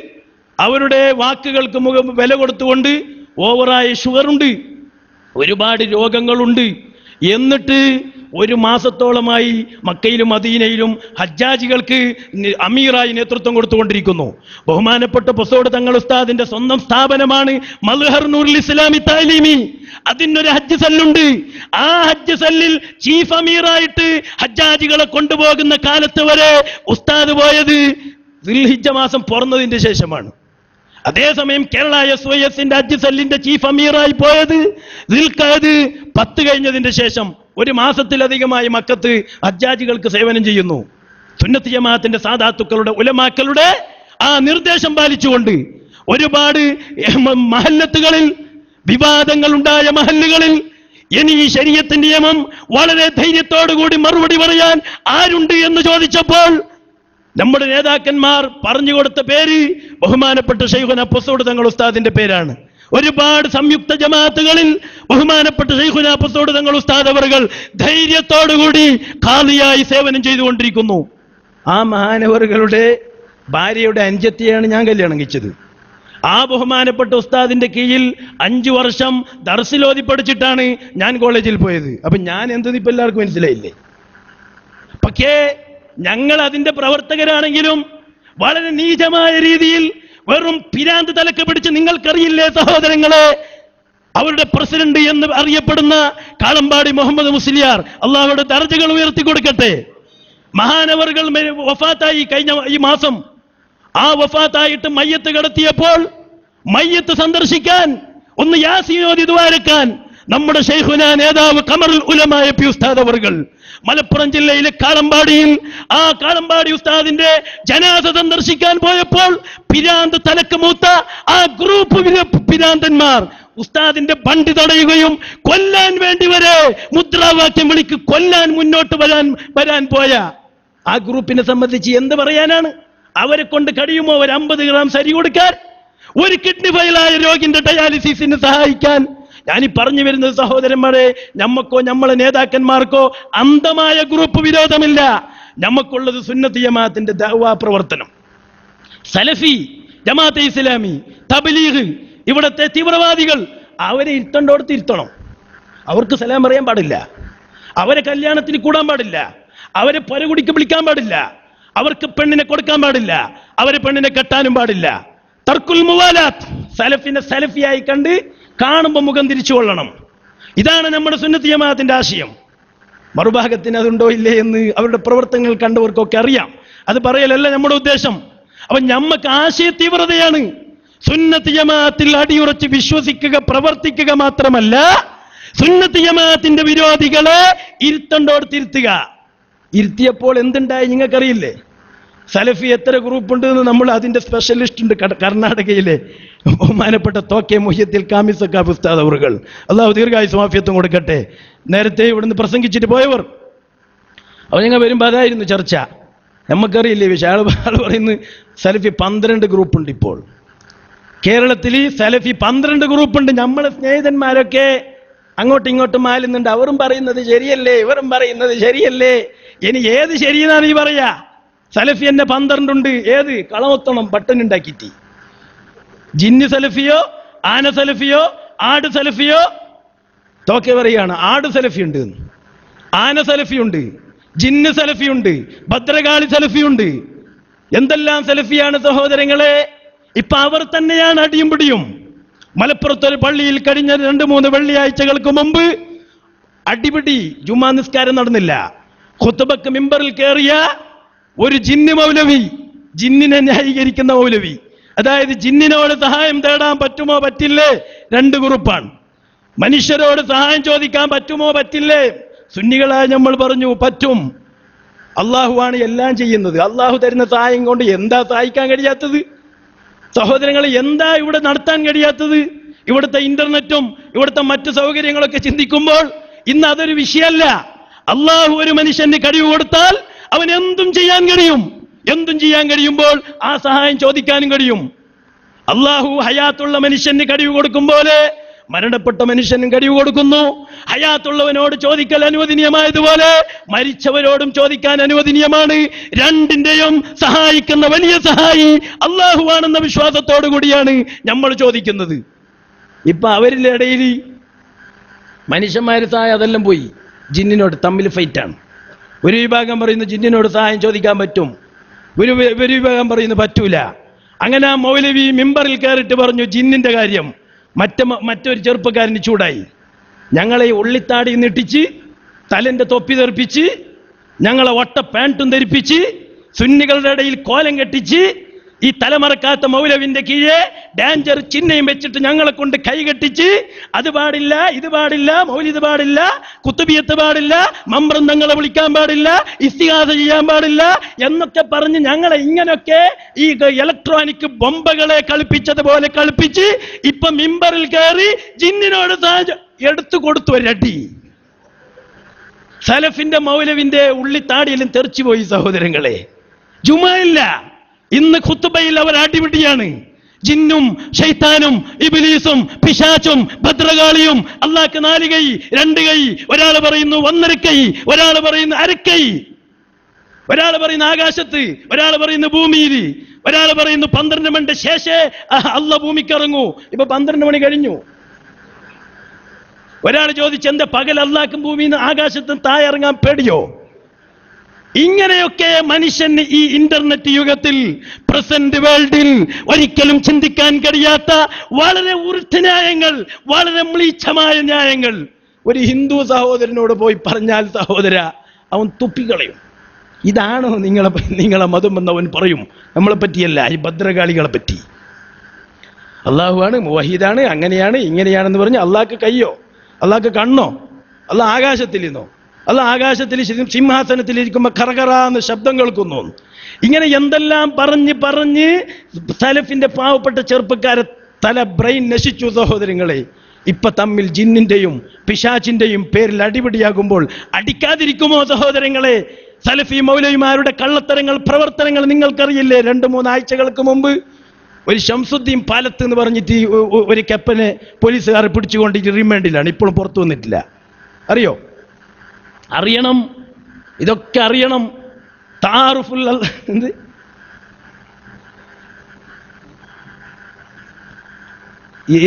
അവരുടെ വാക്കുകൾക്ക് വില കൊടുത്തുകൊണ്ട് ഓവറായ ഷുഗറുണ്ട്, ഒരുപാട് രോഗങ്ങളുണ്ട്. എന്നിട്ട് 1 മാസത്തോളമായി മക്കയിലും മദീനയിലും ഹജ്ജാജികൾക്ക് അമീറായി നേതൃത്വം കൊടുത്തുകൊണ്ടിരിക്കുന്നു. ബഹുമാനപ്പെട്ട പൊസോട് തങ്ങൾ ഉസ്താദിന്റെ സ്വന്തം സ്ഥാപനമാണ് മൽഹർ നൂറുൽ ഇസ്ലാമി താലീമി. അതിനൊരു ഹജ്ജ് സെല്ലുണ്ട്. ആ ഹജ്ജ് സെല്ലിൽ ചീഫ് അമീറായിട്ട് ഹജ്ജാജികളെ കൊണ്ടുപോകുന്ന കാലത്ത് വരെ ഉസ്താദ് പോയത് ദുൽഹിജ്ജ മാസം പിറന്നതിന്റെ ശേഷമാണ്. അതേസമയം കേരള SYSന്റെ ഹജ്ജ് സെല്ലിന്റെ ചീഫ് അമീറായി പോയത് ദുൽഖഅദ് 10 കഴിഞ്ഞതിന്റെ ശേഷം 1 മാസത്തിലധികമായി മക്കത്ത് ഹജ്ജാജികൾക്ക് സേവനം ചെയ്യുന്നു. സുന്നത്ത് ജമാഅത്തിന്റെ സാദാത്തുക്കളുടെ ഉലമാക്കളുടെ ആ നിർദ്ദേശം പാലിച്ചുകൊണ്ട് ഒരുപാട് മഹല്ലത്തുകളിൽ വിവാദങ്ങൾ ഉണ്ടായ മഹല്ലുകളിൽ ഇനി ഈ ശരീഅത്ത് നിയമം വളരെ ധൈര്യത്തോടുകൂടി മറുപടി പറയാൻ ആരുണ്ട് എന്ന് ചോദിച്ചപ്പോൾ നമ്മുടെ നേതാക്കന്മാർ പറഞ്ഞു കൊടുത്ത പേര് ബഹുമാനപ്പെട്ട ശൈഖുന പൊസോട് തങ്ങൾ ഉസ്താദിന്റെ പേരാണ്. ഒരുപാട് സംയുക്ത ജമാഅത്തുകളിൽ ബഹുമാനപ്പെട്ട ശൈഖുന പൊസോട് തങ്ങൾ ഉസ്താദ് അവറുകൾ ധൈര്യത്തോടുകൂടി ഖാദിയായി സേവനം ചെയ്തുകൊണ്ടിരിക്കുന്നു. ആ മഹാനവറുകളുടെ ഭാര്യയുടെ അനുജത്തിയാണ് ഞാൻ കല്യാണം കഴിച്ചത്. ആ ബഹുമാനപ്പെട്ട ഉസ്താദിന്റെ കീഴിൽ 5 വർഷം ദർസിലോതി പഠിച്ചിട്ടാണ് ഞാൻ കോളേജിൽ പോയത്. അപ്പൊ ഞാൻ എന്തെന്ന് ഇപ്പൊ എല്ലാവർക്കും മനസ്സിലായില്ലേ? പക്ഷേ ഞങ്ങൾ അതിന്റെ പ്രവർത്തകരാണെങ്കിലും വളരെ നീചമായ രീതിയിൽ വെറും പിരാന്ത് തലക്ക് പിടിച്ച്, നിങ്ങൾക്കറിയില്ലേ സഹോദരങ്ങളെ, അവരുടെ പ്രസിഡന്റ് എന്ന് അറിയപ്പെടുന്ന കാളമ്പാടി മുഹമ്മദ് മുസ്ലിയാർ, അള്ളാഹുയുടെ ദർജകൾ ഉയർത്തി കൊടുക്കട്ടെ, മഹാനവറുകൾ വഫാത്തായി കഴിഞ്ഞ ഈ മാസം. ആ വഫാത്തായിട്ട് മയ്യത്ത് കടത്തിയപ്പോൾ മയ്യത്ത് സന്ദർശിക്കാൻ, ഒന്ന് യാസീൻ ഓതി ദുആരക്കാൻ നമ്മുടെ ശൈഖുനാ നേതാവ് ഖമറുൽ ഉലമാ പി ഉസ്താദ് അവർകൾ മലപ്പുറം ജില്ലയിലെ കാളമ്പാടിയിൽ ആ കാളമ്പാടി ഉസ്താദിന്റെ ജനാസ സന്ദർശിക്കാൻ പോയപ്പോൾ പിരാന്ത് തലക്ക് മൂത്ത ആ ഗ്രൂപ്പ് പിരാന്തന്മാർ ഉസ്താദിന്റെ വണ്ടി തടയുകയും കൊല്ലാൻ വേണ്ടി വരെ മുദ്രാവാക്യം വിളിക്ക് കൊല്ലാൻ മുന്നോട്ട് വരാൻ പോയ ആ ഗ്രൂപ്പിനെ സംബന്ധിച്ച് എന്ത് പറയാനാണ്? അവരെ കൊണ്ട് കഴിയുമോ ഒരു 50 ഗ്രാം സരി കൊടുക്കാൻ, ഒരു കിഡ്നി ഫെയിലായ രോഗിന്റെ ഡയാലിസിസിന് സഹായിക്കാൻ? ഞാനീ പറഞ്ഞു വരുന്നത് സഹോദരന്മാരെ, നമ്മക്കോ നമ്മളെ നേതാക്കന്മാർക്കോ അന്ധമായ ഗ്രൂപ്പ് വിരോധമില്ല. നമുക്കുള്ളത് സുന്നത്ത് ജമാഅത്തിന്റെ ദഅ്വാ പ്രവർത്തനം. സലഫി, ജമാഅത്തെ ഇസ്ലാമി, തബ്ലീഗ്, ഇവിടത്തെ തീവ്രവാദികൾ, അവരെ ഇരുത്തണ്ടോടത്ത് ഇരുത്തണം. അവർക്ക് സലാം പറയാൻ പാടില്ല, അവരെ കല്യാണത്തിന് കൂടാൻ പാടില്ല, അവരെ പൊരകുടിക്ക് വിളിക്കാൻ പാടില്ല, അവർക്ക് പെണ്ണിനെ കൊടുക്കാൻ പാടില്ല, അവരെ പെണ്ണിനെ കെട്ടാനും പാടില്ല. തർക്കുൽ മുവാലാത്ത്, സലഫിനെ സലഫിയായി കണ്ട് കാണുമ്പോൾ മുഖം തിരിച്ചു കൊള്ളണം. ഇതാണ് നമ്മുടെ സുന്നത്ത് ജമാഅത്തിന്റെ ആശയം. മറുഭാഗത്തിന് അതുണ്ടോ ഇല്ലേ എന്ന് അവരുടെ പ്രവർത്തനങ്ങൾ കണ്ടവർക്കൊക്കെ അറിയാം. അത് പറയലല്ല നമ്മുടെ ഉദ്ദേശം. അപ്പൊ നമ്മക്ക് ആശയ തീവ്രതയാണ്. സുന്നത്ത് ജമാഅത്തിൽ അടിയുറച്ച് വിശ്വസിക്കുക, പ്രവർത്തിക്കുക മാത്രമല്ല, സുന്നത്ത് ജമാഅത്തിന്റെ വിരോധികളെ ഇരുത്തണ്ടോടത്തിരുത്തുക. ഇരുത്തിയപ്പോൾ എന്തുണ്ടായി നിങ്ങൾക്കറിയില്ലേ? സലഫി എത്ര ഗ്രൂപ്പ് ഉണ്ട് എന്ന് നമ്മൾ അതിന്റെ സ്പെഷ്യലിസ്റ്റ് ഉണ്ട് കർണാടകയിലെ ബഹുമാനപ്പെട്ട തോക്കെ മുഹ്യത്തിൽ കാമിസക്കാഫ് ഉസ്താദ് അവറുകൾ, അള്ളാഹു ദീർഘായുസ്സും ആഫിയത്തും കൊടുക്കട്ടെ, നേരത്തെ ഇവിടുന്ന് പ്രസംഗിച്ചിട്ട് പോയവർ. അപ്പോൾ ഞങ്ങൾ വരുമ്പോൾ അതായിരുന്നു ചർച്ച. നമുക്കറിയില്ലേ വിഷയം? ആൾ പറയുന്നു സലഫി 12 ഗ്രൂപ്പ് ഉണ്ട് ഇപ്പോൾ കേരളത്തിൽ. സലഫി 12 ഗ്രൂപ്പ് ഉണ്ട്. നമ്മളെ സ്നേഹിതന്മാരൊക്കെ അങ്ങോട്ടും ഇങ്ങോട്ടും മാലുന്നുണ്ട്. അവരും പറയുന്നത് ശരിയല്ലേ, ഇവരും പറയുന്നത് ശരിയല്ലേ. ഇനി ഏത് ശരിയെന്നാണ് ഈ പറയാ? സലഫി എന്നെ 12 ഉണ്ട്. ഏത് കളമൊത്തണം ബട്ടനുണ്ടാക്കിയിട്ട്? ജിന്ന് സലഫിയോ, ആന സലഫിയോ, ആട് സലഫിയോ? തോക്കെ പറയാണ് ആട് സലഫി ഉണ്ട്, ആന സലഫിയുണ്ട്, ജിന്ന് സലഫിയുണ്ട്, ഭദ്രകാളി സലഫിയുണ്ട്. എന്തെല്ലാം സലഫിയാണ് സഹോദരങ്ങളെ. ഇപ്പൊ അവർ തന്നെയാണ് അടിയും പിടിയും. മലപ്പുറത്തൊരു പള്ളിയിൽ കഴിഞ്ഞ 2-3 വെള്ളിയാഴ്ചകൾക്ക് മുമ്പ് അടിപിടി, ജുമാ നിസ്കാരം നടന്നില്ല. ഖുത്ബക്ക് മിമ്പറിൽ കയറിയ ഒരു ജിന്ന് മൗലവി, ജിന്നിനെ ന്യായീകരിക്കുന്ന മൗലവി, അതായത് ജിന്നിനോട് സഹായം തേടാൻ പറ്റുമോ പറ്റില്ലേ? 2 ഗ്രൂപ്പാണ്. മനുഷ്യരോട് സഹായം ചോദിക്കാൻ പറ്റുമോ പറ്റില്ലേ? സുന്നികളായ നമ്മൾ പറഞ്ഞു പറ്റും. അള്ളാഹുവാണ് എല്ലാം ചെയ്യുന്നത്. അള്ളാഹു തരുന്ന സഹായം കൊണ്ട് എന്താ സഹായിക്കാൻ കഴിയാത്തത്? സഹോദരങ്ങളെ, എന്താ ഇവിടെ നടത്താൻ കഴിയാത്തത്? ഇവിടുത്തെ ഇന്റർനെറ്റും ഇവിടുത്തെ മറ്റു സൗകര്യങ്ങളൊക്കെ ചിന്തിക്കുമ്പോൾ ഇന്ന് അതൊരു വിഷയമല്ല. അള്ളാഹു ഒരു മനുഷ്യന് കഴിവ് കൊടുത്താൽ അവൻ എന്തും ചെയ്യാൻ കഴിയും. എന്തും ചെയ്യാൻ കഴിയുമ്പോൾ ആ സഹായം ചോദിക്കാനും കഴിയും. അള്ളാഹു ഹയാത്തുള്ള മനുഷ്യന് കഴിവ് കൊടുക്കും പോലെ മരണപ്പെട്ട മനുഷ്യനും കഴിവ് കൊടുക്കുന്നു. ഹയാത്തുള്ളവനോട് ചോദിക്കൽ അനുവദനീയമായതുപോലെ മരിച്ചവരോടും ചോദിക്കാൻ അനുവദനീയമാണ്. രണ്ടിന്റെയും സഹായിക്കുന്ന വലിയ സഹായി അള്ളാഹുവാണെന്ന വിശ്വാസത്തോടു കൂടിയാണ് നമ്മൾ ചോദിക്കുന്നത്. ഇപ്പൊ അവരുടെ ഇടയിൽ മനുഷ്യന്മാര് സഹായം അതെല്ലാം പോയി, ജിന്നിനോട് തമ്മിൽ ഫൈറ്റാണ്. ഒരു വിഭാഗം പറയുന്നു ജിന്നിനോട് സഹായം ചോദിക്കാൻ പറ്റും, ഒരു വിഭാഗം പറയുന്നു പറ്റൂല. അങ്ങനെ ആ മൗലവി മിമ്പറിൽ കയറിയിട്ട് പറഞ്ഞു ജിന്നിന്റെ കാര്യം. മറ്റൊരു ചെറുപ്പക്കാരന് ചൂടായി. ഞങ്ങളെ ഉള്ളിത്താടി നിട്ടിച്ച്, തലന്റെ തൊപ്പി തെറിപ്പിച്ച്, ഞങ്ങളെ ഒട്ട പാൻറ്റും ധരിപ്പിച്ച്, സുന്നികളുടെ ഇടയിൽ കോലം കെട്ടിച്ച്, ഈ തലമറക്കാത്ത മൗലവിന്റെ കീഴെ ഡാഞ്ചർ ചിഹ്നയും വെച്ചിട്ട് ഞങ്ങളെ കൊണ്ട് കൈകെട്ടിച്ച്, അത് പാടില്ല, ഇത് പാടില്ല, മൗലിദ് പാടില്ല, കുത്തുബിയത്ത് പാടില്ല, മമ്പ്രന്തങ്ങളെ വിളിക്കാൻ പാടില്ല, ഇസ്തിഹാസ ചെയ്യാൻ പാടില്ല എന്നൊക്കെ പറഞ്ഞ് ഞങ്ങളെ ഇങ്ങനൊക്കെ ഈ ഇലക്ട്രോണിക് ബൊമ്പകളെ കളിപ്പിച്ചതുപോലെ കളിപ്പിച്ച് ഇപ്പൊ മിമ്പറിൽ കയറി ജിന്നിനോട് എടുത്തു കൊടുത്തു ഒരടി. സലഫിന്റെ മൗലവിന്റെ ഉള്ളിത്താടിയിലും തെറിച്ചുപോയി സഹോദരങ്ങളെ. ജുമയില്ല, ഇന്ന് ഖുത്ബയിൽ അവർ അടിപിടിയാണ്. ജിന്നും ശൈത്താനും ഇബ്ലീസും പിശാചും ഭദ്രകാളിയും. അള്ളാഹ്ക്ക് 4 കൈ 2 കൈ, ഒരാൾ പറയുന്നു 1.5 കൈ, ഒരാൾ പറയുന്നു 1/2 കൈ. ഒരാൾ പറയുന്നു ആകാശത്ത്, ഒരാൾ പറയുന്നു ഭൂമിയിൽ, ഒരാൾ പറയുന്നു 12 മണിന്റെ ശേഷേ അള്ള ഭൂമിക്കിറങ്ങൂ. ഇപ്പൊ 12 മണി കഴിഞ്ഞു. ഒരാൾ ചോദിച്ചു, എന്താ പകൽ അള്ളാഹ്ക്കും ഭൂമിയിൽ ആകാശത്തും താഴെ ഇറങ്ങാൻ പേടിയോ? ഇങ്ങനെയൊക്കെ മനുഷ്യന് ഈ ഇന്റർനെറ്റ് യുഗത്തിൽ, പ്രസന്റ് വേൾഡിൽ ഒരിക്കലും ചിന്തിക്കാൻ കഴിയാത്ത വളരെ ഉരുട്ട ന്യായങ്ങൾ, വളരെ മ്ലീച്ഛമായ ന്യായങ്ങൾ ഒരു ഹിന്ദു പോയി പറഞ്ഞാൽ സഹോദര, അവൻ തുപ്പിക്കളയും. ഇതാണോ നിങ്ങളെ മതം എന്നവൻ പറയും. നമ്മളെ പറ്റിയല്ല, ഈ ഭദ്രകാളികളെ പറ്റി. അള്ളാഹുവാണ്, മുവഹീദാണ്, അങ്ങനെയാണ് ഇങ്ങനെയാണെന്ന് പറഞ്ഞ് അള്ളാഹ്ക്ക് കയ്യോ? അള്ളാഹ്ക്ക് കണ്ണോ? അള്ളാഹ് ആകാശത്തിലിരുന്നോ? അള്ളാഹ് ആകാശത്തിൽ സിംഹാസനത്തിലിരിക്കുമ്പോൾ കറകറാന്ന് ശബ്ദം കേൾക്കുന്നു. ഇങ്ങനെ എന്തെല്ലാം പറഞ്ഞ് സലഫിന്റെ പാവപ്പെട്ട ചെറുപ്പക്കാരെ ബ്രെയിൻ നശിച്ചു സഹോദരങ്ങളെ. ഇപ്പൊ തമ്മിൽ ജിന്നിന്റെയും പിശാചിന്റെയും പേരിൽ അടിപിടിയാകുമ്പോൾ അടിക്കാതിരിക്കുമോ സഹോദരങ്ങളെ? സലഫി മൗലവിമാരുടെ കള്ളത്തരങ്ങൾ, പ്രവർത്തനങ്ങൾ നിങ്ങൾക്കറിയില്ലേ? 2-3 ആഴ്ചകൾക്ക് മുമ്പ് ഒരു ഷംസുദ്ദീൻ പാലത്ത് എന്ന് പറഞ്ഞിട്ട് ഒരു കപ്പനെ പോലീസുകാരെ പിടിച്ചുകൊണ്ടിട്ട് റിമാൻഡിലാണ്, ഇപ്പോഴും പുറത്തു വന്നിട്ടില്ല. അറിയണം, ഇതൊക്കെ അറിയണം. താറുഫുൽ എന്ത്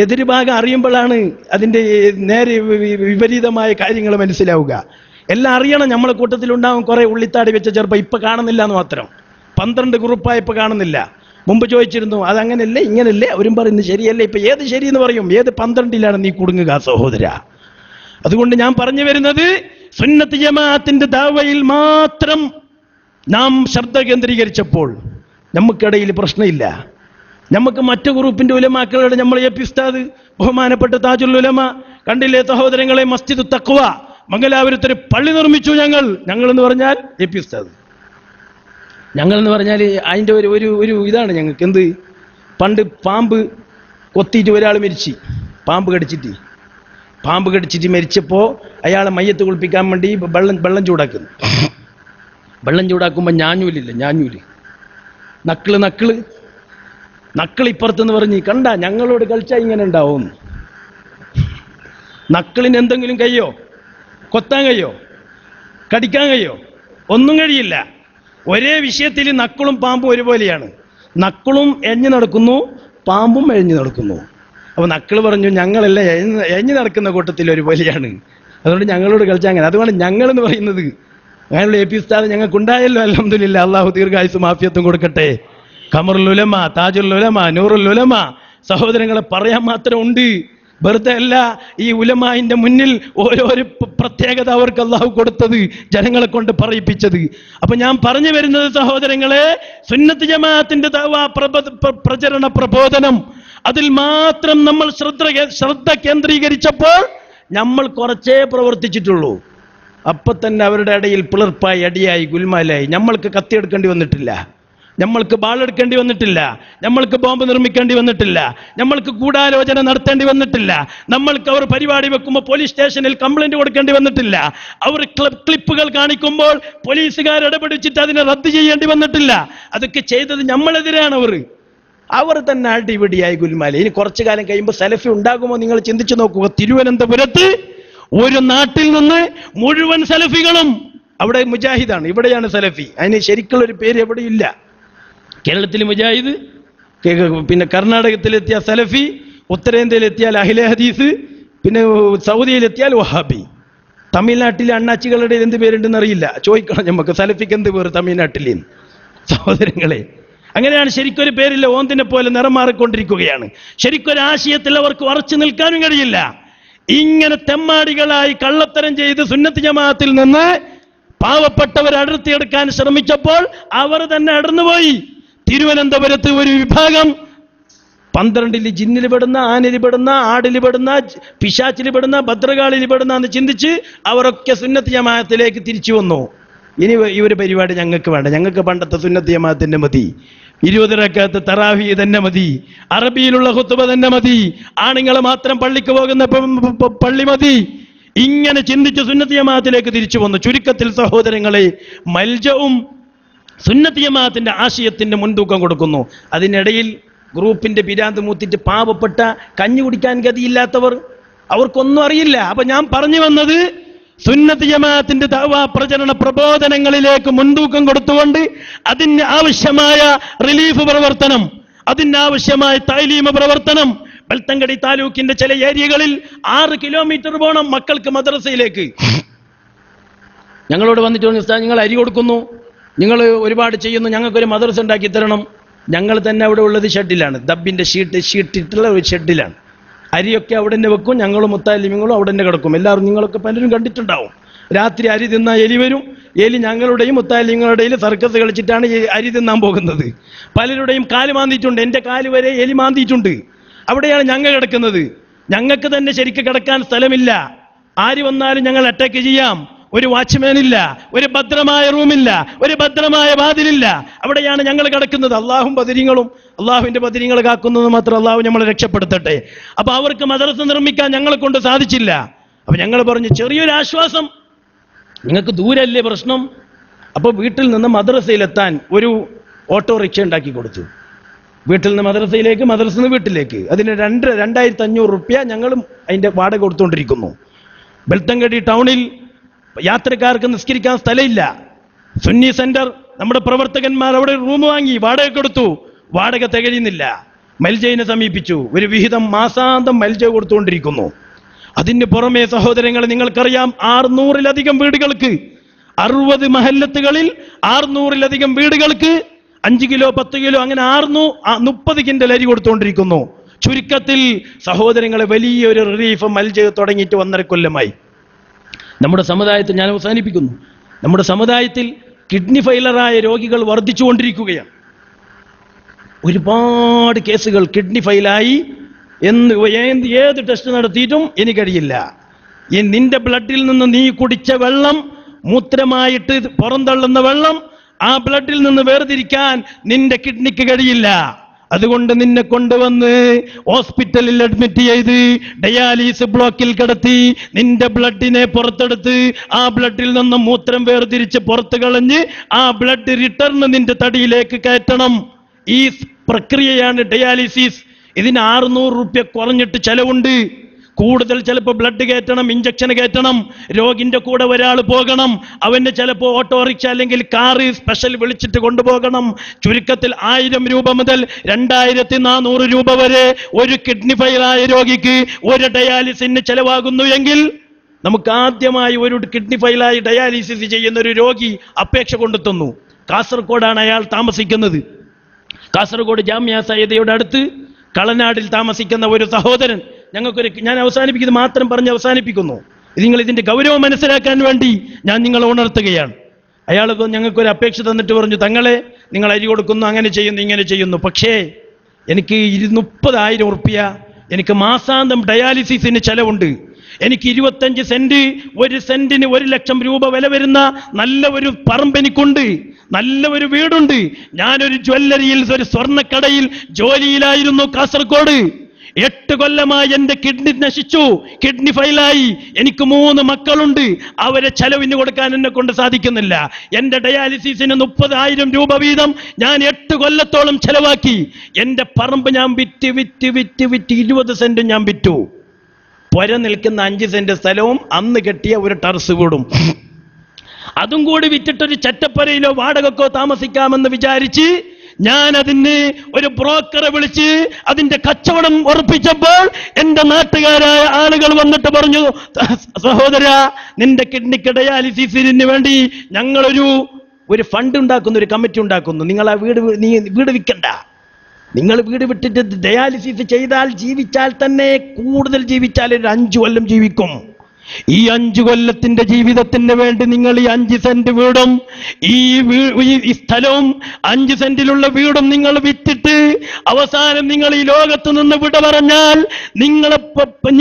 എതിർഭാഗം അറിയുമ്പോഴാണ് അതിൻ്റെ നേരെ വിപരീതമായ കാര്യങ്ങൾ മനസ്സിലാവുക. എല്ലാം അറിയണം. നമ്മളെ കൂട്ടത്തിലുണ്ടാവും കുറെ ഉള്ളിത്താടി വെച്ച ചെറുപ്പം, ഇപ്പൊ കാണുന്നില്ല എന്ന് മാത്രം. 12 ഗ്രൂപ്പായപ്പോ കാണുന്നില്ല. മുമ്പ് ചോദിച്ചിരുന്നു, അതങ്ങനല്ലേ ഇങ്ങനല്ലേ? അവരും പറയുന്നത് ശരിയല്ലേ? ഇപ്പൊ ഏത് ശരിയെന്ന് പറയും? ഏത് 12ലാണ് നീ കുടുങ്ങുക സഹോദര? അതുകൊണ്ട് ഞാൻ പറഞ്ഞു വരുന്നത്, സുന്നത്ത് ജമാഅത്തിന്റെ ദഅവയിൽ മാത്രം നാം ശ്രദ്ധ കേന്ദ്രീകരിച്ചപ്പോൾ നമുക്കിടയിൽ പ്രശ്നമില്ല. നമുക്ക് മറ്റു ഗ്രൂപ്പിന്റെ ഉലമാക്കളുടെ, നമ്മൾ എ പി ഉസ്താദ്, ബഹുമാനപ്പെട്ട താജുൽ ഉലമ കണ്ടില്ലേ സഹോദരങ്ങളെ? മസ്ജിദ് തഖ്വ മംഗലാപുരത്തൊരു പള്ളി നിർമ്മിച്ചു. ഞങ്ങൾ എന്ന് പറഞ്ഞാൽ എ പി ഉസ്താദ്, ഞങ്ങൾ എന്ന് പറഞ്ഞാൽ അതിൻ്റെ ഒരു ഇതാണ് ഞങ്ങൾക്ക്. എന്ത്? പണ്ട് പാമ്പ് കൊത്തിയിട്ട് ഒരാൾ മരിച്ചു, പാമ്പ് കടിച്ചിട്ട് മരിച്ചപ്പോൾ അയാളെ മയ്യത്ത് കുളിപ്പിക്കാൻ വേണ്ടി വെള്ളം ചൂടാക്കുന്നു. വെള്ളം ചൂടാക്കുമ്പോൾ ഞാഞ്ഞൂല് നക്കിൾ ഇപ്പുറത്തെന്ന് പറഞ്ഞ്, കണ്ട ഞങ്ങളോട് കളിച്ചാൽ ഇങ്ങനെ ഉണ്ടാവും. നക്കിളിന് എന്തെങ്കിലും കഴിയോ? കൊത്താൻ കഴിയോ? കടിക്കാൻ കഴിയോ? ഒന്നും കഴിയില്ല. ഒരേ വിഷയത്തിൽ നക്കിളും പാമ്പും ഒരുപോലെയാണ്. നക്കിളും എഞ്ഞു നടക്കുന്നു, പാമ്പും എഴിഞ്ഞു നടക്കുന്നു. അപ്പോൾ നക്കിൾ പറഞ്ഞു, ഞങ്ങളെല്ലാം എഴിഞ്ഞു നടക്കുന്ന കൂട്ടത്തിൽ ഒരുപോലെയാണ്, അതുകൊണ്ട് ഞങ്ങളോട് കളിച്ചാൽ അങ്ങനെ. അതുകൊണ്ട് ഞങ്ങളെന്ന് പറയുന്നത്, അങ്ങനെയുള്ള എ പി ഉസ്താദ് ഞങ്ങൾക്കുണ്ടായല്ലോ, അൽഹംദുലില്ലാ. അള്ളാഹു ദീർഘായുസ്സും ആഫിയത്തും കൊടുക്കട്ടെ. ഖമറുൽ ഉലമ, താജുൽ ഉലമ, നൂറുൽ ഉലമ സഹോദരങ്ങളെ പറയാൻ മാത്രം ഉണ്ട്. വെറുതെ അല്ല ഈ ഉലമായിന്റെ മുന്നിൽ ഓരോരോ പ്രത്യേകത അവർക്ക് അള്ളാഹു കൊടുത്തത്, ജനങ്ങളെ കൊണ്ട് പറയിപ്പിച്ചത്. അപ്പൊ ഞാൻ പറഞ്ഞു വരുന്നത് സഹോദരങ്ങളെ, സുന്നത്ത് ജമാഅത്തിന്റെ ദഅവ പ്രചരണ പ്രബോധനം, അതിൽ മാത്രം നമ്മൾ ശ്രദ്ധ കേന്ദ്രീകരിച്ചപ്പോൾ നമ്മൾ കുറച്ചേ പ്രവർത്തിച്ചിട്ടുള്ളൂ. അപ്പൊ തന്നെ അവരുടെ ഇടയിൽ പിളർപ്പായി, അടിയായി, ഗുൽമാലായി. നമ്മൾക്ക് കത്തിയെടുക്കേണ്ടി വന്നിട്ടില്ല, നമ്മൾക്ക് ബാളെടുക്കേണ്ടി വന്നിട്ടില്ല, നമ്മൾക്ക് ബോംബ് നിർമ്മിക്കേണ്ടി വന്നിട്ടില്ല, നമ്മൾക്ക് ഗൂഢാലോചന നടത്തേണ്ടി വന്നിട്ടില്ല, നമ്മൾക്ക് അവർ പരിപാടി വെക്കുമ്പോൾ പോലീസ് സ്റ്റേഷനിൽ കംപ്ലൈന്റ് കൊടുക്കേണ്ടി വന്നിട്ടില്ല, അവർ ക്ലിപ്പുകൾ കാണിക്കുമ്പോൾ പോലീസുകാർ ഇടപെടിച്ചിട്ട് അതിനെ റദ്ദ് ചെയ്യേണ്ടി വന്നിട്ടില്ല. അതൊക്കെ ചെയ്തത് നമ്മളെതിരാണ്. അവർ തന്നെ അടിപിടിയായി, ഗുൽമാല. ഇനി കുറച്ചു കാലം കഴിയുമ്പോൾ സലഫി ഉണ്ടാകുമോ? നിങ്ങൾ ചിന്തിച്ചു നോക്കുക. തിരുവനന്തപുരത്ത് ഒരു നാട്ടിൽ നിന്ന് മുഴുവൻ സലഫികളും, അവിടെ മുജാഹിദാണ്, ഇവിടെയാണ് സലഫി. അതിന് ശരിക്കുള്ളൊരു പേര് എവിടെയില്ല. കേരളത്തിൽ മുജാഹിദ്, പിന്നെ കർണാടകത്തിലെത്തിയ സലഫി, ഉത്തരേന്ത്യയിലെത്തിയാൽ അഹ്ലെ ഹദീസ്, പിന്നെ സൗദിയിലെത്തിയാൽ വഹാബി. തമിഴ്നാട്ടിലെ അണ്ണാച്ചികളുടെ എന്ത് പേരുണ്ടെന്ന് അറിയില്ല, ചോദിക്കണം നമുക്ക്. സലഫിക്ക് എന്ത് പേര് തമിഴ്നാട്ടിൽ? സഹോദരങ്ങളെ, അങ്ങനെയാണ്. ശരിക്കൊരു പേരില്ല, ഓന്തിനെ പോലെ നിറം മാറിക്കൊണ്ടിരിക്കുകയാണ്. ശരിക്കൊരാശയത്തിൽ അവർക്ക് ഉറച്ചു നിൽക്കാനും കഴിയില്ല. ഇങ്ങനെ തെമ്മാടികളായി കള്ളത്തരം ചെയ്ത് സുന്നത്ത് ജമാഅത്തിൽ നിന്ന് പാവപ്പെട്ടവർ അടർത്തിയെടുക്കാൻ ശ്രമിച്ചപ്പോൾ അവർ തന്നെ അടർന്നുപോയി. തിരുവനന്തപുരത്ത് ഒരു വിഭാഗം 12 ജിന്നിൽ പെടുന്ന, ആനിൽ പെടുന്ന, ആടിൽ പെടുന്ന, പിശാച്ചിൽ പെടുന്ന, ഭദ്രകാളിൽ പെടുന്ന എന്ന് ചിന്തിച്ച് അവരൊക്കെ സുന്നത്ത് ജമാഅത്തിലേക്ക് തിരിച്ചു വന്നു. ഇനി ഈ ഒരു പരിപാടി ഞങ്ങൾക്ക് വേണ്ട, ഞങ്ങൾക്ക് പണ്ടത്തെ സുന്നത്ത് ജമാഅത്തിന്റെ മതി, 20 റക്അത്ത് തറാവീഹ് തന്നെ മതി, അറബിയിലുള്ള ഖുത്ബ തന്നെ മതി, ആണുങ്ങൾ മാത്രം പള്ളിക്ക് പോകുന്ന പള്ളി മതി. ഇങ്ങനെ ചിന്തിച്ച് സുന്നത്ത് ജമാഅത്തിലേക്ക് തിരിച്ചു വന്നു. ചുരുക്കത്തിൽ സഹോദരങ്ങളെ, മൽജവും സുന്നത്ത് ജമാഅത്തിന്റെ ആശയത്തിന്റെ മുൻതൂക്കം കൊടുക്കുന്നു. അതിനിടയിൽ ഗ്രൂപ്പിന്റെ പിരാന്ത് മൂത്തിട്ട് പാവപ്പെട്ട കഞ്ഞി കുടിക്കാൻ ഗതിയില്ലാത്തവർ, അവർക്കൊന്നും അറിയില്ല. അപ്പൊ ഞാൻ പറഞ്ഞു വന്നത്, സുന്നത്ത് ജമാഅത്തിന്റെ ദഅവാ പ്രചരണ പ്രബോധനങ്ങളിലേക്ക് മുൻതൂക്കം കൊടുത്തുകൊണ്ട് അതിന് ആവശ്യമായ റിലീഫ് പ്രവർത്തനം, അതിനാവശ്യമായ തഅലീം പ്രവർത്തനം. ബെൽത്തങ്കടി താലൂക്കിന്റെ ചില ഏരിയകളിൽ 6 കിലോമീറ്റർ പോകണം മക്കൾക്ക് മദ്രസയിലേക്ക്. ഞങ്ങളോട് വന്നിട്ട് പറഞ്ഞു, ഉസ്താദ് നിങ്ങൾ അരി കൊടുക്കുന്നു, നിങ്ങൾ ഒരുപാട് ചെയ്യുന്നു, ഞങ്ങൾക്കൊരു മദ്രസ ഉണ്ടാക്കി തരണം. ഞങ്ങൾ തന്നെ അവിടെ ഉള്ളത് ഷെഡിലാണ്, ദബ്ബിന്റെ ഷീട്ടിട്ടുള്ള ഒരു ഷെഡിലാണ്. അരിയൊക്കെ അവിടെ തന്നെ വെക്കും, ഞങ്ങളും മുത്താലിമ്യങ്ങളും അവിടെ തന്നെ കിടക്കും. എല്ലാവരും നിങ്ങളൊക്കെ പലരും കണ്ടിട്ടുണ്ടാവും. രാത്രി അരി തിന്നാൻ എലി വരും. എലി ഞങ്ങളുടെയും മുത്താലിമ്യങ്ങളുടെയും സർക്കസ് കളിച്ചിട്ടാണ് ഈ അരി തിന്നാൻ പോകുന്നത്. പലരുടെയും കാല് മാന്തിയിട്ടുണ്ട്, എൻ്റെ കാല് വരെ എലി മാന്തിയിട്ടുണ്ട്. അവിടെയാണ് ഞങ്ങൾ കിടക്കുന്നത്. ഞങ്ങൾക്ക് തന്നെ ശരിക്കും കിടക്കാൻ സ്ഥലമില്ല. ആര് വന്നാലും ഞങ്ങൾ അറ്റാക്ക് ചെയ്യാം. ഒരു വാച്ച്മാൻ ഇല്ല, ഒരു ഭദ്രമായ റൂമില്ല, ഒരു ഭദ്രമായ വാതിലില്ല. അവിടെയാണ് ഞങ്ങൾ കിടക്കുന്നത്. അള്ളാഹും ബദരീങ്ങളും അള്ളാഹുവിന്റെ ബദരീങ്ങൾ കാക്കുന്നത് മാത്രം അള്ളാഹു നമ്മളെ രക്ഷപ്പെടുത്തട്ടെ. അപ്പൊ അവർക്ക് മദ്രസ നിർമ്മിക്കാൻ ഞങ്ങളെ കൊണ്ട് സാധിച്ചില്ല. അപ്പൊ ഞങ്ങൾ പറഞ്ഞു, ചെറിയൊരു ആശ്വാസം, നിങ്ങൾക്ക് ദൂരല്ലേ പ്രശ്നം. അപ്പൊ വീട്ടിൽ നിന്ന് മദ്രസയിലെത്താൻ ഒരു ഓട്ടോറിക്ഷ ഉണ്ടാക്കി കൊടുത്തു. വീട്ടിൽ നിന്ന് മദ്രസയിലേക്ക്, മദ്രസയിൽ നിന്ന് വീട്ടിലേക്ക്. അതിന് 2500 റുപ്യ ഞങ്ങളും അതിന്റെ വാടക കൊടുത്തുകൊണ്ടിരിക്കുന്നു. ബെൽത്തങ്കടി ടൗണിൽ യാത്രക്കാർക്ക് നിസ്കരിക്കാൻ സ്ഥലമില്ല. സുന്നി സെന്റർ നമ്മുടെ പ്രവർത്തകന്മാർ അവിടെ റൂം വാങ്ങി വാടക കൊടുത്തു. വാടക തികയുന്നില്ല. മൽജയിനെ സമീപിച്ചു. ഒരു വിഹിതം മാസാന്തം മൽജ കൊടുത്തുകൊണ്ടിരിക്കുന്നു. അതിന് പുറമെ സഹോദരങ്ങളെ, നിങ്ങൾക്കറിയാം, 600-ലധികം വീടുകൾക്ക്, 60 മഹല്ലത്തുകളിൽ 600-ലധികം വീടുകൾക്ക് 5 കിലോ 10 കിലോ അങ്ങനെ 30 കിൻഡൽ അരി കൊടുത്തുകൊണ്ടിരിക്കുന്നു. ചുരുക്കത്തിൽ സഹോദരങ്ങളെ, വലിയൊരു റിലീഫ് മൽജ തുടങ്ങിയിട്ട് 1.5 കൊല്ലമായി. നമ്മുടെ സമുദായത്തിൽ, ഞാൻ അവസാനിപ്പിക്കുന്നു, നമ്മുടെ സമുദായത്തിൽ കിഡ്നി ഫെയിലറായ രോഗികൾ വർദ്ധിച്ചുകൊണ്ടിരിക്കുകയാണ്. ഒരുപാട് കേസുകൾ കിഡ്നി ഫെയിലായി ഏത് ടെസ്റ്റ് നടത്തിയിട്ടും എനിക്കറിയില്ല. നിന്റെ ബ്ലഡിൽ നിന്ന് നീ കുടിച്ച വെള്ളം, മൂത്രമായിട്ട് പുറന്തള്ളുന്ന വെള്ളം, ആ ബ്ലഡിൽ നിന്ന് വേർതിരിക്കാൻ നിന്റെ കിഡ്നിക്ക് കഴിയില്ല. അതുകൊണ്ട് നിന്നെ കൊണ്ടുവന്ന് ഹോസ്പിറ്റലിൽ അഡ്മിറ്റ് ചെയ്ത് ഡയാലിസിസ് ബ്ലോക്കിൽ കിടത്തി നിന്റെ ബ്ലഡിനെ പുറത്തെടുത്ത് ആ ബ്ലഡിൽ നിന്ന് മൂത്രം വേർതിരിച്ച് പുറത്തു കളഞ്ഞ് ആ ബ്ലഡ് റിട്ടേൺ നിന്റെ തടിയിലേക്ക് കയറ്റണം. ഈ പ്രക്രിയയാണ് ഡയാലിസിസ്. ഇതിന് 600 റുപ്യ കുറഞ്ഞിട്ട് ചെലവുണ്ട്. കൂടുതൽ ചിലപ്പോൾ ബ്ലഡ് കയറ്റണം, ഇഞ്ചക്ഷൻ കയറ്റണം, രോഗിന്റെ കൂടെ ഒരാൾ പോകണം, അവന് ചിലപ്പോൾ ഓട്ടോറിക്ഷ അല്ലെങ്കിൽ കാറ് സ്പെഷ്യൽ വിളിച്ചിട്ട് കൊണ്ടുപോകണം. ചുരുക്കത്തിൽ 1000 രൂപ മുതൽ 2400 രൂപ വരെ ഒരു കിഡ്നി ഫെയിലായ രോഗിക്ക് ഒരു ഡയാലിസിന് ചെലവാകുന്നു എങ്കിൽ, നമുക്ക് ആദ്യമായി ഒരു കിഡ്നി ഫെയിലായി ഡയാലിസിസ് ചെയ്യുന്ന ഒരു രോഗി അപേക്ഷ കൊണ്ടെത്തുന്നു. കാസർഗോഡാണ് അയാൾ താമസിക്കുന്നത്. കാസർഗോഡ് ജാമ്യ സയ്യിദയുടെ അടുത്ത് കളനാടിൽ താമസിക്കുന്ന ഒരു സഹോദരൻ, ഞാൻ അവസാനിപ്പിക്കുന്നത് മാത്രം പറഞ്ഞ് അവസാനിപ്പിക്കുന്നു. നിങ്ങൾ ഇതിന്റെ ഗൗരവം മനസ്സിലാക്കാൻ വേണ്ടി ഞാൻ നിങ്ങളെ ഉണർത്തുകയാണ്. അയാൾ ഞങ്ങൾക്കൊരു അപേക്ഷ തന്നിട്ട് പറഞ്ഞു, തങ്ങളെ നിങ്ങൾ അരി കൊടുക്കുന്നു, അങ്ങനെ ചെയ്യുന്നു, ഇങ്ങനെ ചെയ്യുന്നു, പക്ഷേ എനിക്ക് 30,000 റുപ്യ എനിക്ക് മാസാന്തം ഡയാലിസിസിന് ചെലവുണ്ട്. എനിക്ക് 25 സെന്റ്, 1 സെന്റിന് 1 ലക്ഷം രൂപ വില വരുന്ന നല്ല ഒരു പറമ്പ് എനിക്കുണ്ട്, നല്ല ഒരു വീടുണ്ട്. ഞാനൊരു ജ്വല്ലറിയിൽ, ഒരു സ്വർണ്ണക്കടയിൽ ജോലിയിലായിരുന്നു കാസർഗോഡ്. 8 കൊല്ലമായി എൻ്റെ കിഡ്നി നശിച്ചു, കിഡ്നി ഫെയിലായി. എനിക്ക് 3 മക്കളുണ്ട്. അവരെ ചെലവിന് കൊടുക്കാൻ എന്നെ കൊണ്ട് സാധിക്കുന്നില്ല. എൻ്റെ ഡയാലിസിസിന് 30,000 രൂപ വീതം ഞാൻ 8 കൊല്ലത്തോളം ചെലവാക്കി. എൻ്റെ പറമ്പ് ഞാൻ വിറ്റ് 20 സെന്റ് ഞാൻ വിറ്റു. പുര നിൽക്കുന്ന 5 സെന്റ് സ്ഥലവും അന്ന് കെട്ടിയ ഒരു ടെറസ് വീടും അതും കൂടി വിറ്റിട്ടൊരു ചറ്റപ്പരയിലോ വാടകക്കോ താമസിക്കാമെന്ന് വിചാരിച്ച് ഞാൻ അതിന് ഒരു ബ്രോക്കറെ വിളിച്ച് അതിന്റെ കച്ചവടം ഉറപ്പിച്ചപ്പോൾ എൻ്റെ നാട്ടുകാരായ ആളുകൾ വന്നിട്ട് പറഞ്ഞു, സഹോദര, നിന്റെ കിഡ്നിക്ക് ഡയാലിസിസിന് വേണ്ടി ഞങ്ങളൊരു ഫണ്ട് ഉണ്ടാക്കുന്നു, ഒരു കമ്മിറ്റി ഉണ്ടാക്കുന്നു. നിങ്ങൾ ആ വീട് വിൽക്കണ്ട. നിങ്ങൾ വീട് വിട്ടിട്ട് ഡയാലിസിസ് ചെയ്താൽ ജീവിച്ചാൽ തന്നെ, കൂടുതൽ ജീവിച്ചാൽ ഒരു 5 കൊല്ലം ജീവിക്കും. ഈ 5 കൊല്ലത്തിന്റെ ജീവിതത്തിന് വേണ്ടി നിങ്ങൾ ഈ 5 സെന്റ് വീടും ഈ സ്ഥലവും 5 സെന്റിലുള്ള വീടും നിങ്ങൾ വിറ്റിട്ട് അവസാനം നിങ്ങൾ ഈ ലോകത്ത് നിന്ന് വിട പറഞ്ഞാൽ,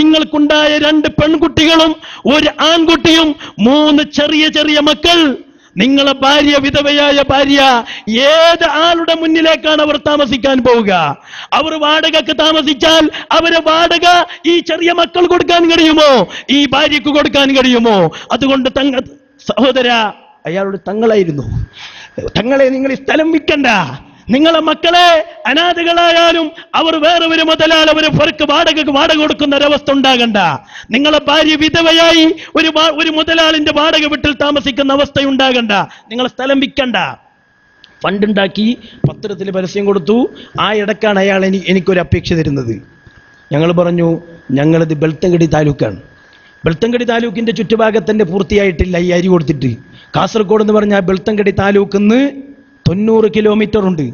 നിങ്ങൾക്കുണ്ടായ 2 പെൺകുട്ടികളും 1 ആൺകുട്ടിയും 3 ചെറിയ മക്കൾ, നിങ്ങളെ ഭാര്യ, വിധവയായ ഭാര്യ, ഏത് ആളുടെ മുന്നിലേക്കാണ് അവർ താമസിക്കാൻ പോവുക? അവർ വാടകക്ക് താമസിച്ചാൽ അവരെ വാടക ഈ ചെറിയ മക്കൾ കൊടുക്കാൻ കഴിയുമോ? ഈ ഭാര്യക്ക് കൊടുക്കാൻ കഴിയുമോ? അതുകൊണ്ട് സഹോദര, അയാളോട് തങ്ങളായിരുന്നു, തങ്ങളെ നിങ്ങൾ ഈ സ്ഥലം വിൽക്കണ്ട, നിങ്ങളെ മക്കളെ അനാഥകളായാലും അവർ വേറെ ഒരു മുതലാളി അവരെ പുറക്ക് വാടക കൊടുക്കുന്ന ഒരവസ്ഥ ഉണ്ടാകണ്ട. നിങ്ങളെ ഭാര്യ വിധവയായി ഒരു മുതലാളിന്റെ വാടക വീട്ടിൽ താമസിക്കുന്ന അവസ്ഥ ഉണ്ടാകണ്ട. നിങ്ങളെ സ്ഥലം വിൽക്കണ്ട. ഫണ്ടുണ്ടാക്കി പത്രത്തിൽ പരസ്യം കൊടുത്തു. ആ ഇടക്കാണ് അയാൾ എനിക്കൊരു അപേക്ഷ തരുന്നത്. ഞങ്ങൾ പറഞ്ഞു, ഞങ്ങളിത് ബെൽത്തങ്കടി താലൂക്കാണ്. ബെൽത്തങ്കടി താലൂക്കിന്റെ ചുറ്റുഭാഗത്തന്നെ പൂർത്തിയായിട്ടില്ല ഈ അരി കൊടുത്തിട്ട്. കാസർഗോഡ് എന്ന് പറഞ്ഞാൽ ബെൽത്തങ്കടി താലൂക്കിൽ നിന്ന് 90 കിലോമീറ്റർ ഉണ്ട്.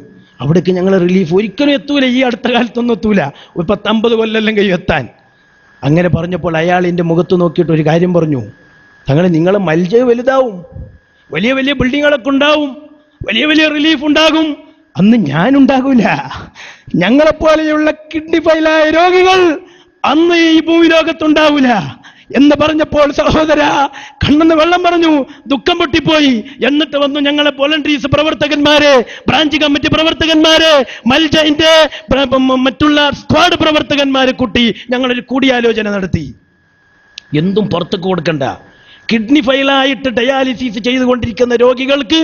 അവിടേക്ക് ഞങ്ങൾ റിലീഫ് ഒരിക്കലും എത്തൂല. ഈ അടുത്ത കാലത്തൊന്നും എത്തൂല. ഒരു 10-50 കൊല്ലം കഴിയും എത്താൻ. അങ്ങനെ പറഞ്ഞപ്പോൾ അയാൾ എൻ്റെ മുഖത്ത് നോക്കിയിട്ട് ഒരു കാര്യം പറഞ്ഞു, നിങ്ങളെ മൽജ വലുതാവും, വലിയ വലിയ ബിൽഡിങ്ങുകളൊക്കെ ഉണ്ടാവും, വലിയ വലിയ റിലീഫ് ഉണ്ടാകും. അന്ന് ഞാനുണ്ടാകൂല. ഞങ്ങളെപ്പോലെയുള്ള കിഡ്നി ഫെയിലായ രോഗികൾ അന്ന് ഈ ഭൂമി ലോകത്തുണ്ടാവൂല എന്ന് പറഞ്ഞപ്പോൾ സഹോദര കണ്ണെന്ന് വെള്ളം പറഞ്ഞു, ദുഃഖം പൊട്ടിപ്പോയി. എന്നിട്ട് വന്നു ഞങ്ങളെ വോളണ്ടറീസ് പ്രവർത്തകന്മാരെ, ബ്രാഞ്ച് കമ്മിറ്റി പ്രവർത്തകന്മാരെ, മൽജന്റെ മറ്റുള്ള സ്ക്വാഡ് പ്രവർത്തകന്മാരെ കൂട്ടി ഞങ്ങളൊരു കൂടിയാലോചന നടത്തി. എന്തും പുറത്തേക്ക് കൊടുക്കണ്ട. കിഡ്നി ഫെയിലായിട്ട് ഡയാലിസിസ് ചെയ്തുകൊണ്ടിരിക്കുന്ന രോഗികൾക്ക്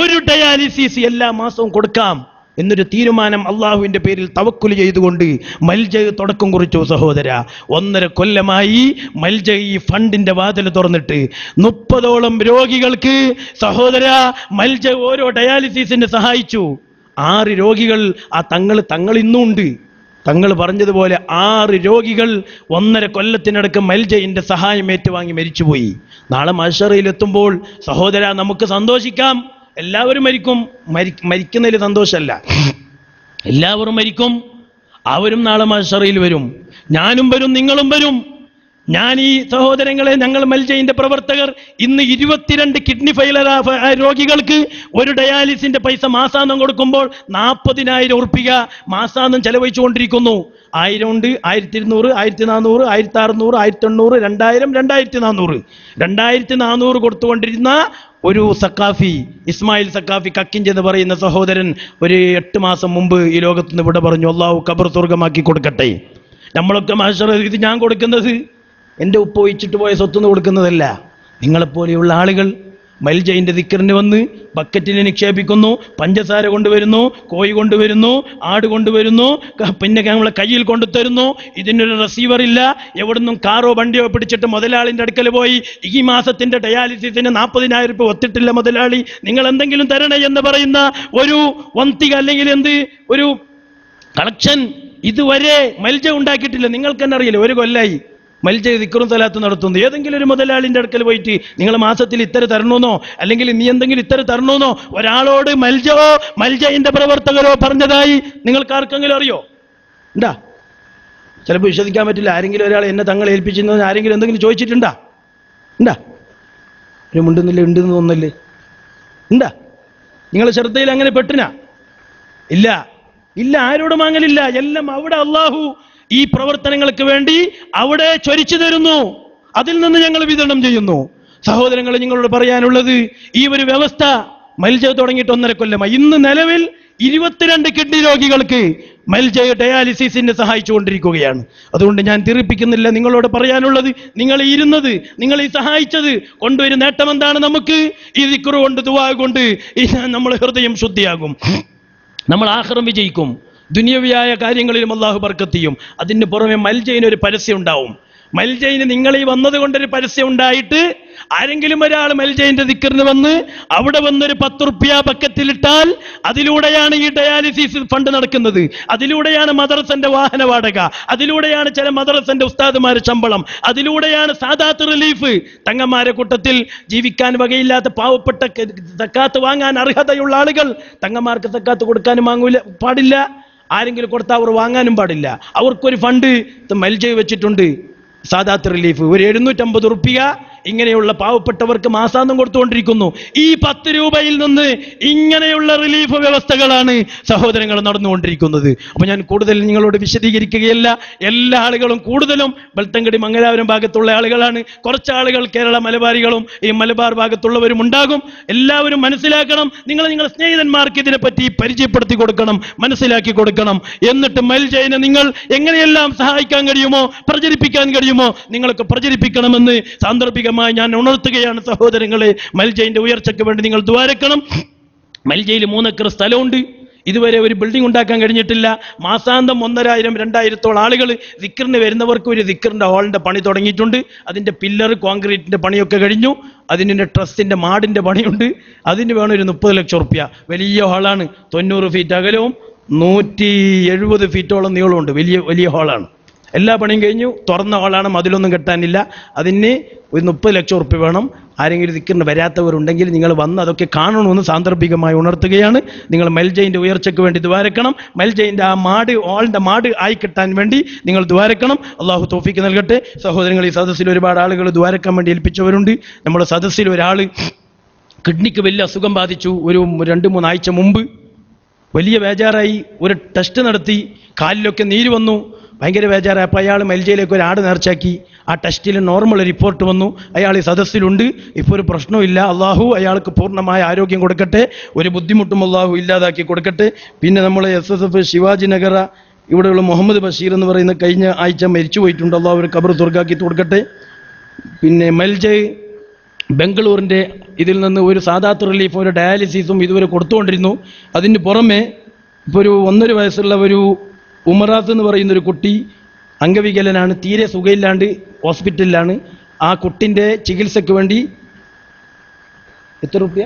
ഒരു ഡയാലിസിസ് എല്ലാ മാസവും കൊടുക്കാം എന്നൊരു തീരുമാനം അള്ളാഹുവിന്റെ പേരിൽ തവക്കുൽ ചെയ്തുകൊണ്ട് മൽജ തുടക്കം കുറിച്ചു. സഹോദര 1.5 കൊല്ലമായി മൽജ ഈ ഫണ്ടിന്റെ വാതിൽ തുറന്നിട്ട് 30ഓളം രോഗികൾക്ക് സഹോദര മൽജ ഓരോ ഡയാലിസിസിന് സഹായിച്ചു. 6 രോഗികൾ ആ തങ്ങൾ ഇന്നുണ്ട്. തങ്ങൾ പറഞ്ഞതുപോലെ 6 രോഗികൾ 1.5 കൊല്ലത്തിനടക്ക് മൽജയിന്റെ സഹായം ഏറ്റുവാങ്ങി മരിച്ചുപോയി. നാളെ മഹ്ശറിലെത്തുമ്പോൾ സഹോദര നമുക്ക് സന്തോഷിക്കാം. എല്ലാവരും മരിക്കും. മരിക്കുന്നതിൽ സന്തോഷമല്ല. എല്ലാവരും മരിക്കും. അവരും നാളെ മഹ്ശറിൽ വരും. ഞാനും വരും, നിങ്ങളും വരും. ഞാൻ ഈ സഹോദരങ്ങളെ, ഞങ്ങൾ മൽജയിന്റെ പ്രവർത്തകർ ഇന്ന് 22 കിഡ്നി ഫെയിലർ രോഗികൾക്ക് ഒരു ഡയാലിസിന്റെ പൈസ മാസാന്തം കൊടുക്കുമ്പോൾ 40,000 ഉറുപ്പിക മാസാന്തം ചെലവഴിച്ചുകൊണ്ടിരിക്കുന്നു. 1000 ഉണ്ട്, 1200, 1400, 1600, 1800, 2000, 2400. 2400 കൊടുത്തുകൊണ്ടിരുന്ന ഒരു സക്കാഫി, ഇസ്മായിൽ സക്കാഫി കക്കിഞ്ച് എന്ന് പറയുന്ന സഹോദരൻ ഒരു 8 മാസം മുമ്പ് ഈ ലോകത്തുനിന്ന് വിട പറഞ്ഞു. അള്ളാഹു ഖബർ സ്വർഗമാക്കി കൊടുക്കട്ടെ. നമ്മളൊക്കെ മഹ്ശർ ഇത് ഞാൻ കൊടുക്കുന്നത് എൻ്റെ ഉപ്പ ഒഴിച്ചിട്ട് പോയ സ്വത്തുനിന്ന് കൊടുക്കുന്നതല്ല. നിങ്ങളെപ്പോലെയുള്ള ആളുകൾ മൽജയിന്റെ ദിക്റിന് വന്ന് ബക്കറ്റിൽ നിക്ഷേപിക്കുന്നു, പഞ്ചസാര കൊണ്ടുവരുന്നു, കോഴി കൊണ്ടുവരുന്നു, ആട് കൊണ്ടുവരുന്നു, പിന്നെ നമ്മളെ കയ്യിൽ കൊണ്ടുതരുന്നു. ഇതിനൊരു റിസീവർ ഇല്ല. എവിടുന്നും കാറോ വണ്ടിയോ പിടിച്ചിട്ട് മുതലാളിൻ്റെ അടുക്കൽ പോയി ഈ മാസത്തിന്റെ ഡയാലിസിസിന് 40,000 രൂപ ഒത്തിട്ടില്ല മുതലാളി, നിങ്ങൾ എന്തെങ്കിലും തരണേ എന്ന് പറയുന്ന ഒരു വന്തിക അല്ലെങ്കിൽ ഒരു കളക്ഷൻ ഇതുവരെ മൽജ ഉണ്ടാക്കിയിട്ടില്ല. നിങ്ങൾക്ക് തന്നെ അറിയില്ല, 1 കൊല്ലായി മൽജ ദിക്റും സലാത്തും നടത്തുന്നു. ഏതെങ്കിലും ഒരു മുതലാളിന്റെ അടുക്കൽ പോയിട്ട് നിങ്ങൾ മാസത്തിൽ ഇത്ര തരണമെന്നോ അല്ലെങ്കിൽ നീ എന്തെങ്കിലും ഇത്ര തരണമെന്നോ ഒരാളോട് മൽജയിന്റെ പ്രവർത്തകരോ പറഞ്ഞതായി നിങ്ങൾക്ക് ആർക്കെങ്കിലും അറിയോ? ഉണ്ടാ? ചിലപ്പോൾ വിശ്വസിക്കാൻ പറ്റില്ല. ആരെങ്കിലും ഒരാൾ എന്നെ തങ്ങളെ ഏൽപ്പിച്ചിരുന്ന ആരെങ്കിലും എന്തെങ്കിലും ചോദിച്ചിട്ടുണ്ടാ? ഉണ്ടാ? ഒരു മുണ്ടെന്നില്ല, ഉണ്ടെന്ന് തോന്നല്ലേ? ഉണ്ടാ? നിങ്ങളെ ശ്രദ്ധയിൽ അങ്ങനെ പെട്ടിനാ? ഇല്ല, ആരോടും വാങ്ങലില്ല. എല്ലാം അവിടെ അള്ളാഹു ഈ പ്രവർത്തനങ്ങൾക്ക് വേണ്ടി അവിടെ ചൊരിച്ചു തരുന്നു. അതിൽ നിന്ന് ഞങ്ങൾ വിതരണം ചെയ്യുന്നു. സഹോദരങ്ങളെ, നിങ്ങളോട് പറയാനുള്ളത്, ഈ ഒരു വ്യവസ്ഥ മൽജ തുടങ്ങിയിട്ട് 1.5 കൊല്ലമായി. ഇന്ന് നിലവിൽ 22 കിഡ്നി രോഗികൾക്ക് മൽജ ഡയാലിസിസിനെ സഹായിച്ചുകൊണ്ടിരിക്കുകയാണ്. അതുകൊണ്ട് ഞാൻ തീർപ്പിക്കുന്നില്ല. നിങ്ങളോട് പറയാനുള്ളത്, നിങ്ങൾ ഇരുന്നത്, നിങ്ങൾ ഈ സഹായിച്ചത് കൊണ്ടൊരു നേട്ടം എന്താണ്? നമുക്ക് ഈ ദിക്ർ കൊണ്ട്, ദുആ കൊണ്ട് നമ്മുടെ ഹൃദയം ശുദ്ധിയാകും, നമ്മൾ ആഖിറം വിജയിക്കും, ദുനിയവിയായ കാര്യങ്ങളിലും അല്ലാഹു ബർക്കത്ത് ചെയ്യും. അതിന് പുറമെ മൽജയിന് ഒരു പരസ്യം ഉണ്ടാവും. മൽജയിന് നിങ്ങൾ ഈ വന്നത് കൊണ്ടൊരു പരസ്യം ഉണ്ടായിട്ട് ആരെങ്കിലും ഒരാൾ മൽജയിന്റെ ദിക്റിന് വന്ന് അവിടെ വന്നൊരു 10 റുപ്യ ബക്കറ്റിലിട്ടാൽ അതിലൂടെയാണ് ഈ ഡയാലിസിസ് ഫണ്ട് നടക്കുന്നത്. അതിലൂടെയാണ് മദ്രസന്റെ വാഹന വാടക, അതിലൂടെയാണ് ചില മദ്രസന്റെ ഉസ്താദുമാരുടെ ശമ്പളം, അതിലൂടെയാണ് സാദാത്ത് റിലീഫ്. തങ്ങന്മാരെ കൂട്ടത്തിൽ ജീവിക്കാൻ വകയില്ലാത്ത പാവപ്പെട്ട സക്കാത്ത് വാങ്ങാൻ അർഹതയുള്ള ആളുകൾ തങ്ങന്മാർക്ക് സക്കാത്ത് കൊടുക്കാനും പാടില്ല. ആരെങ്കിലും കൊടുത്താൽ അവർ വാങ്ങാനും പാടില്ല. അവർക്കൊരു ഫണ്ട് മൽജ വെച്ചിട്ടുണ്ട്, സാദാത്ത് റിലീഫ്. ഒരു 750 റുപ്യ ഇങ്ങനെയുള്ള പാവപ്പെട്ടവർക്ക് മാസാന്തം കൊടുത്തുകൊണ്ടിരിക്കുന്നു. ഈ 10 രൂപയിൽ നിന്ന് ഇങ്ങനെയുള്ള റിലീഫ് വ്യവസ്ഥകളാണ് സഹോദരങ്ങൾ നടന്നുകൊണ്ടിരിക്കുന്നത്. അപ്പൊ ഞാൻ കൂടുതൽ നിങ്ങളോട് വിശദീകരിക്കുകയല്ല. എല്ലാ ആളുകളും കൂടുതലും ബെൽത്തങ്കടി മംഗലാപുരം ഭാഗത്തുള്ള ആളുകളാണ്. കുറച്ച് ആളുകൾ കേരള മലബാരികളും ഈ മലബാർ ഭാഗത്തുള്ളവരും ഉണ്ടാകും. എല്ലാവരും മനസ്സിലാക്കണം. നിങ്ങളെ സ്നേഹിതന്മാർക്ക് ഇതിനെപ്പറ്റി പരിചയപ്പെടുത്തി കൊടുക്കണം, മനസ്സിലാക്കി കൊടുക്കണം. എന്നിട്ട് മൽജയിനെ നിങ്ങൾ എങ്ങനെയെല്ലാം സഹായിക്കാൻ കഴിയുമോ, പ്രചരിപ്പിക്കാൻ കഴിയുമോ, നിങ്ങൾക്ക് പ്രചരിപ്പിക്കണമെന്ന് സാന്ദർഭികമായി ഞാൻ ഉണർത്തുകയാണ്. സഹോദരങ്ങളെ, മൽജയിന്റെ ഉയർച്ചയ്ക്ക് വേണ്ടി നിങ്ങൾ ദ്വാരക്കണം. മൽജയിൽ 3 ഏക്കർ സ്ഥലമുണ്ട്. ഇതുവരെ ഒരു ബിൽഡിംഗ് ഉണ്ടാക്കാൻ കഴിഞ്ഞിട്ടില്ല. മാസാന്തം 1,000-2,000 ആളുകൾ ദിക്റിന് വരുന്നവർക്ക് ഒരു ദിക്റിൻ്റെ ഹാളിൻ്റെ പണി തുടങ്ങിയിട്ടുണ്ട്. അതിൻ്റെ പില്ലർ കോൺക്രീറ്റിൻ്റെ പണിയൊക്കെ കഴിഞ്ഞു. അതിൻ്റെ ട്രസ്റ്റിൻ്റെ മാടിൻ്റെ പണിയുണ്ട്. അതിന് വേണം ഒരു 30 ലക്ഷം റുപ്യ. വലിയ ഹാളാണ്. 90 ഫീറ്റ് അകലവും 170 ഫീറ്റോളം നീളമുണ്ട്. വലിയ ഹാളാണ്. എല്ലാ പണിയും കഴിഞ്ഞു. തുറന്ന ഹാളാണ്. മതിലൊന്നും കെട്ടാനില്ല. അതിന് ഒരു 30 ലക്ഷം റുപ്യ വേണം. ആരെങ്കിലും ദിക്റിന് വരാത്തവരുണ്ടെങ്കിൽ നിങ്ങൾ വന്ന് അതൊക്കെ കാണണമെന്ന് സാന്ദർഭികമായി ഉണർത്തുകയാണ്. നിങ്ങൾ മൽജയിൻ്റെ ഉയർച്ചയ്ക്ക് വേണ്ടി ദ്വാരക്കണം. മൽജയിൻ്റെ ആ ഹാളിൻ്റെ മാട് ആയി കിട്ടാൻ വേണ്ടി നിങ്ങൾ ദ്വാരക്കണം. അള്ളാഹു തൗഫീക്ക് നൽകട്ടെ. സഹോദരങ്ങൾ, ഈ സദസ്സിൽ ഒരുപാട് ആളുകൾ ദ്വാരക്കാൻ വേണ്ടി ഏൽപ്പിച്ചവരുണ്ട്. നമ്മുടെ സദസ്സിൽ ഒരാൾ കിഡ്നിക്ക് വലിയ അസുഖം ബാധിച്ചു. ഒരു 2-3 ആഴ്ച മുമ്പ് വലിയ ബേജാറായി. ഒരു ടെസ്റ്റ് നടത്തി. കാലിലൊക്കെ നീര് വന്നു. ഭയങ്കര ബേജാറായി. അപ്പോൾ അയാൾ മൽജയിലേക്ക് ഒരു ആട് നേർച്ചാക്കി. ആ ടെസ്റ്റിൽ നോർമൽ റിപ്പോർട്ട് വന്നു. അയാൾ ഈ സദസ്സിലുണ്ട്. ഇപ്പോൾ ഒരു പ്രശ്നമില്ല. അള്ളാഹു അയാൾക്ക് പൂർണ്ണമായ ആരോഗ്യം കൊടുക്കട്ടെ. ഒരു ബുദ്ധിമുട്ടും അള്ളാഹു ഇല്ലാതാക്കി കൊടുക്കട്ടെ. പിന്നെ നമ്മൾ SSF ശിവാജി നഗര ഇവിടെയുള്ള മുഹമ്മദ് ബഷീർ എന്ന് പറയുന്ന കഴിഞ്ഞ ആഴ്ച മരിച്ചു പോയിട്ടുണ്ട്. അള്ളാഹു ഒരു ഖബർ സ്വർഗ്ഗാക്കി കൊടുക്കട്ടെ. പിന്നെ മൽജയ് ബംഗളൂരിൻ്റെ ഇതിൽ നിന്ന് ഒരു സാദാത്ത് റിലീഫ്, ഒരു ഡയാലിസിസും ഇതുവരെ കൊടുത്തുകൊണ്ടിരുന്നു. അതിന് പുറമെ ഇപ്പോൾ ഒരു 1.5 വയസ്സുള്ള ഒരു ഉമറാത്ത് എന്ന് പറയുന്നൊരു കുട്ടി അംഗവികലനാണ്. തീരെ സുഖമില്ലാണ്ട് ഹോസ്പിറ്റലിലാണ്. ആ കുട്ടിൻ്റെ ചികിത്സയ്ക്ക് വേണ്ടി എത്ര റുപ്യ?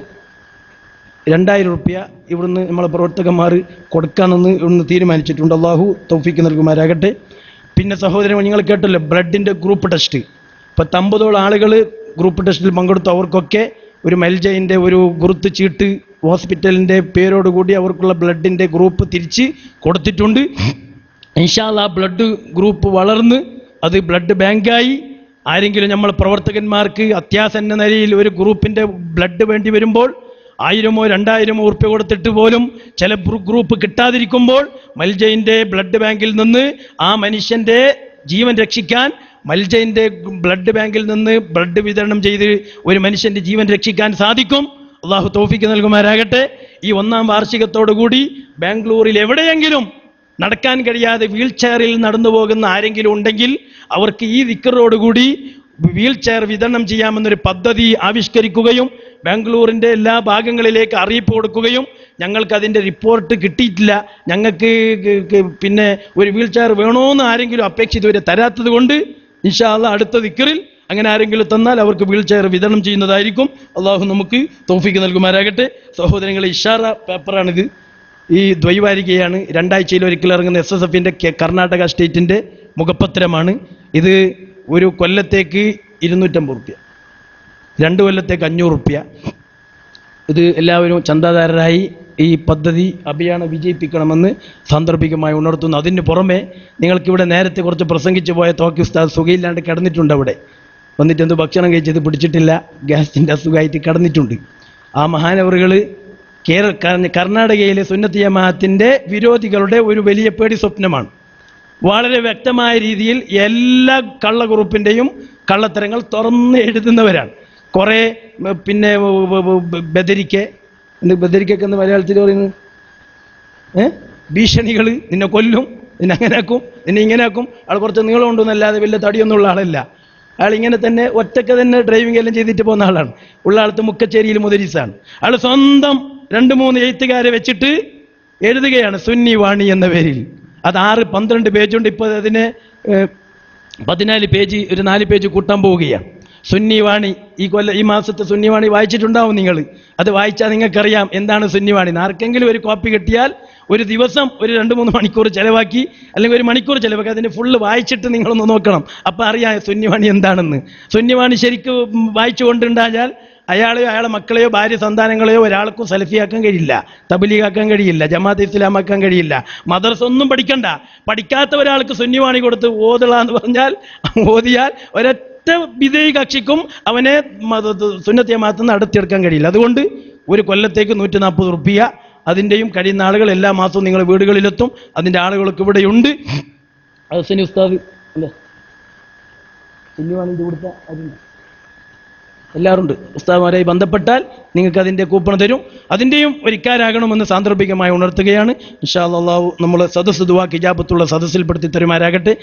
2,000 റുപ്യ ഇവിടുന്ന് നമ്മളെ പ്രവർത്തകന്മാർ കൊടുക്കാമെന്ന് ഇവിടുന്ന് തീരുമാനിച്ചിട്ടുണ്ട്. അള്ളാഹു തൗഫീക്ക് നൽകുമാരാകട്ടെ. പിന്നെ സഹോദരൻ, നിങ്ങൾ കേട്ടല്ലോ ബ്ലഡിൻ്റെ ഗ്രൂപ്പ് ടെസ്റ്റ്. 50 ആളുകൾ ഗ്രൂപ്പ് ടെസ്റ്റിൽ പങ്കെടുത്തു. അവർക്കൊക്കെ ഒരു മൽജയിൻ്റെ ഒരു ഗുരുത്ത് ചീട്ട് ഹോസ്പിറ്റലിൻ്റെ പേരോടുകൂടി അവർക്കുള്ള ബ്ലഡിൻ്റെ ഗ്രൂപ്പ് തിരിച്ച് കൊടുത്തിട്ടുണ്ട്. ഇൻഷാ അല്ലാഹ് ബ്ലഡ് ഗ്രൂപ്പ് വളർന്ന് അത് ബ്ലഡ് ബാങ്കായി ആരെങ്കിലും നമ്മൾ പ്രവർത്തകന്മാർക്ക് അത്യാസന്ന നിലയിൽ ഒരു ഗ്രൂപ്പിൻ്റെ ബ്ലഡ് വേണ്ടി വരുമ്പോൾ 1,000-2,000 ഉറുപ്പ്യ കൊടുത്തിട്ട് പോലും ചില ഗ്രൂപ്പ് കിട്ടാതിരിക്കുമ്പോൾ മൽജയിൻ്റെ ബ്ലഡ് ബാങ്കിൽ നിന്ന് ആ മനുഷ്യൻ്റെ ജീവൻ രക്ഷിക്കാൻ, മൽജയിൻ്റെ ബ്ലഡ് ബാങ്കിൽ നിന്ന് ബ്ലഡ് വിതരണം ചെയ്ത് ഒരു മനുഷ്യൻ്റെ ജീവൻ രക്ഷിക്കാൻ സാധിക്കും. അള്ളാഹു തൗഫീക്ക് നൽകുമാരാകട്ടെ. ഈ 1-ാം വാർഷികത്തോടുകൂടി ബാംഗ്ലൂരിൽ എവിടെയെങ്കിലും നടക്കാൻ കഴിയാതെ വീൽ ചെയറിൽ നടന്നു പോകുന്ന ആരെങ്കിലും ഉണ്ടെങ്കിൽ അവർക്ക് ഈ ദിക്റോടുകൂടി വീൽ ചെയർ വിതരണം ചെയ്യാമെന്നൊരു പദ്ധതി ആവിഷ്കരിക്കുകയും ബാംഗ്ലൂരിൻ്റെ എല്ലാ ഭാഗങ്ങളിലേക്ക് അറിയിപ്പ് കൊടുക്കുകയും, ഞങ്ങൾക്ക് അതിൻ്റെ റിപ്പോർട്ട് കിട്ടിയിട്ടില്ല, ഞങ്ങൾക്ക് പിന്നെ ഒരു വീൽ ചെയർ വേണമെന്ന് ആരെങ്കിലും അപേക്ഷിച്ച് ഇതുവരെ തരാത്തത് കൊണ്ട് ഇൻഷാ അല്ലാഹ് അടുത്ത ദിക്റിൽ അങ്ങനെ ആരെങ്കിലും തന്നാൽ അവർക്ക് വീൽ ചെയർ വിതരണം ചെയ്യുന്നതായിരിക്കും. അള്ളാഹു നമുക്ക് തൗഫീക്ക് നൽകുമാരാകട്ടെ. സഹോദരങ്ങളെ, ഇഷാറ പേപ്പറാണിത്. ഈ ദ്വൈവാരികയാണ്. 2 ആഴ്ചയിൽ ഒരിക്കൽ ഇറങ്ങുന്ന SSFൻ്റെ കർണാടക സ്റ്റേറ്റിൻ്റെ മുഖപത്രമാണ്. ഇത് ഒരു കൊല്ലത്തേക്ക് 250 റുപ്യ, 2 കൊല്ലത്തേക്ക് 500 റുപ്യ. ഇത് എല്ലാവരും ചന്താദാരരായി ഈ പദ്ധതി അഭിയാനം വിജയിപ്പിക്കണമെന്ന് സാന്ദർഭികമായി ഉണർത്തുന്നു. അതിന് പുറമെ നിങ്ങൾക്കിവിടെ നേരത്തെ കുറച്ച് പ്രസംഗിച്ചു പോയ തോക്കി ഉസ്താദ് സുഖയില്ലാണ്ട് കിടന്നിട്ടുണ്ട്. അവിടെ വന്നിട്ട് എന്ത് ഭക്ഷണം കഴിച്ചത് പിടിച്ചിട്ടില്ല, ഗ്യാസിൻ്റെ അസുഖമായിട്ട് കിടന്നിട്ടുണ്ട്. ആ മഹാനവറുകൾ കർണാടകയിലെ സുന്നത്ത് ജമാഅത്തിൻ്റെ വിരോധികളുടെ ഒരു വലിയ പേടി സ്വപ്നമാണ്. വളരെ വ്യക്തമായ രീതിയിൽ എല്ലാ കള്ളക്കുറുപ്പിൻ്റെയും കള്ളത്തരങ്ങൾ തുറന്ന് എഴുതുന്നവരാണ്. കുറേ പിന്നെ ബദരിക്കൊക്കെ എന്ന് മലയാളത്തിൽ പറയുന്നത് ഭീഷണികൾ, നിന്നെ കൊല്ലും, നിന്നെ അങ്ങനെ ആക്കും, നിന്നെ ഇങ്ങനെ ആക്കും. ആൾ കുറച്ച് നീളം കൊണ്ടൊന്നല്ലാതെ വലിയ തടിയൊന്നുള്ള ആളല്ല. അയാൾ ഇങ്ങനെ തന്നെ ഒറ്റയ്ക്ക് തന്നെ ഡ്രൈവിംഗ് എല്ലാം ചെയ്തിട്ട് പോകുന്ന ആളാണ്. ഉള്ള ആളത്ത് മുക്കച്ചേരിയിൽ മുദരിസാണ്. അയാൾ സ്വന്തം 2-3 എഴുത്തുകാരെ വെച്ചിട്ട് എഴുതുകയാണ് സുന്നി വാണി എന്ന പേരിൽ. അത് 6-12 പേജുണ്ട്. ഇപ്പോൾ അതിന് 14 പേജ്, ഒരു 4 പേജ് കൂട്ടാൻ പോവുകയാണ്. സുന്നിവാണി ഈ മാസത്തെ സുന്നിവാണി വായിച്ചിട്ടുണ്ടാവും നിങ്ങൾ. അത് വായിച്ചാൽ നിങ്ങൾക്കറിയാം എന്താണ് സുന്നിവാണി. ആർക്കെങ്കിലും ഒരു കോപ്പി കിട്ടിയാൽ ഒരു ദിവസം ഒരു 2-3 മണിക്കൂർ ചിലവാക്കി, അല്ലെങ്കിൽ 1 മണിക്കൂർ ചിലവാക്കി അതിന് ഫുള്ള് വായിച്ചിട്ട് നിങ്ങളൊന്ന് നോക്കണം. അപ്പം അറിയാം സുന്നിവാണി എന്താണെന്ന്. സുന്നിവാണി ശരിക്കും വായിച്ചു കൊണ്ടുണ്ടായാൽ അയാളെയോ അയാളെ മക്കളെയോ ഭാര്യ സന്താനങ്ങളെയോ ഒരാൾക്കും സലഫിയാക്കാൻ കഴിയില്ല, തബ്ലീഗാക്കാൻ കഴിയില്ല, ജമാഅത്ത് ഇസ്ലാമാക്കാൻ കഴിയില്ല. മദ്രസ ഒന്നും പഠിക്കണ്ട. പഠിക്കാത്ത ഒരാൾക്ക് സുന്നിവാണി കൊടുത്ത് ഓതളാന്ന് പറഞ്ഞാൽ ഓതിയാൽ ഒരൊറ്റ വിധേയ കക്ഷിക്കും അവനെ സുന്നത്ത് ജമാഅത്ത് നിന്ന് അടുത്തെടുക്കാൻ കഴിയില്ല. അതുകൊണ്ട് ഒരു കൊല്ലത്തേക്ക് 140 റുപ്യ. അതിൻ്റെയും കഴിയുന്ന ആളുകൾ എല്ലാ മാസവും നിങ്ങൾ വീടുകളിലെത്തും. അതിൻ്റെ ആളുകളൊക്കെ ഇവിടെയുണ്ട്. ഹസനി ഉസ്താദ് അല്ലേ സുന്നിവാണിൻ്റെ കൊടുത്ത അതിന് എല്ലാവരും ഉണ്ട്. ഉസ്താദുമാരായി ബന്ധപ്പെട്ടാൽ നിങ്ങൾക്ക് അതിൻ്റെ കൂപ്പൺ തരും. അതിൻ്റെയും ഒരിക്കാരാകണമെന്ന് സാന്ദർഭികമായി ഉണർത്തുകയാണ്. ഇൻഷാ അല്ലാഹ് നമ്മൾ സദസ്സ് ദുആ ഇജാബത്തുള്ള സദസ്സിൽപ്പെടുത്തി തരുമാരാകട്ടെ.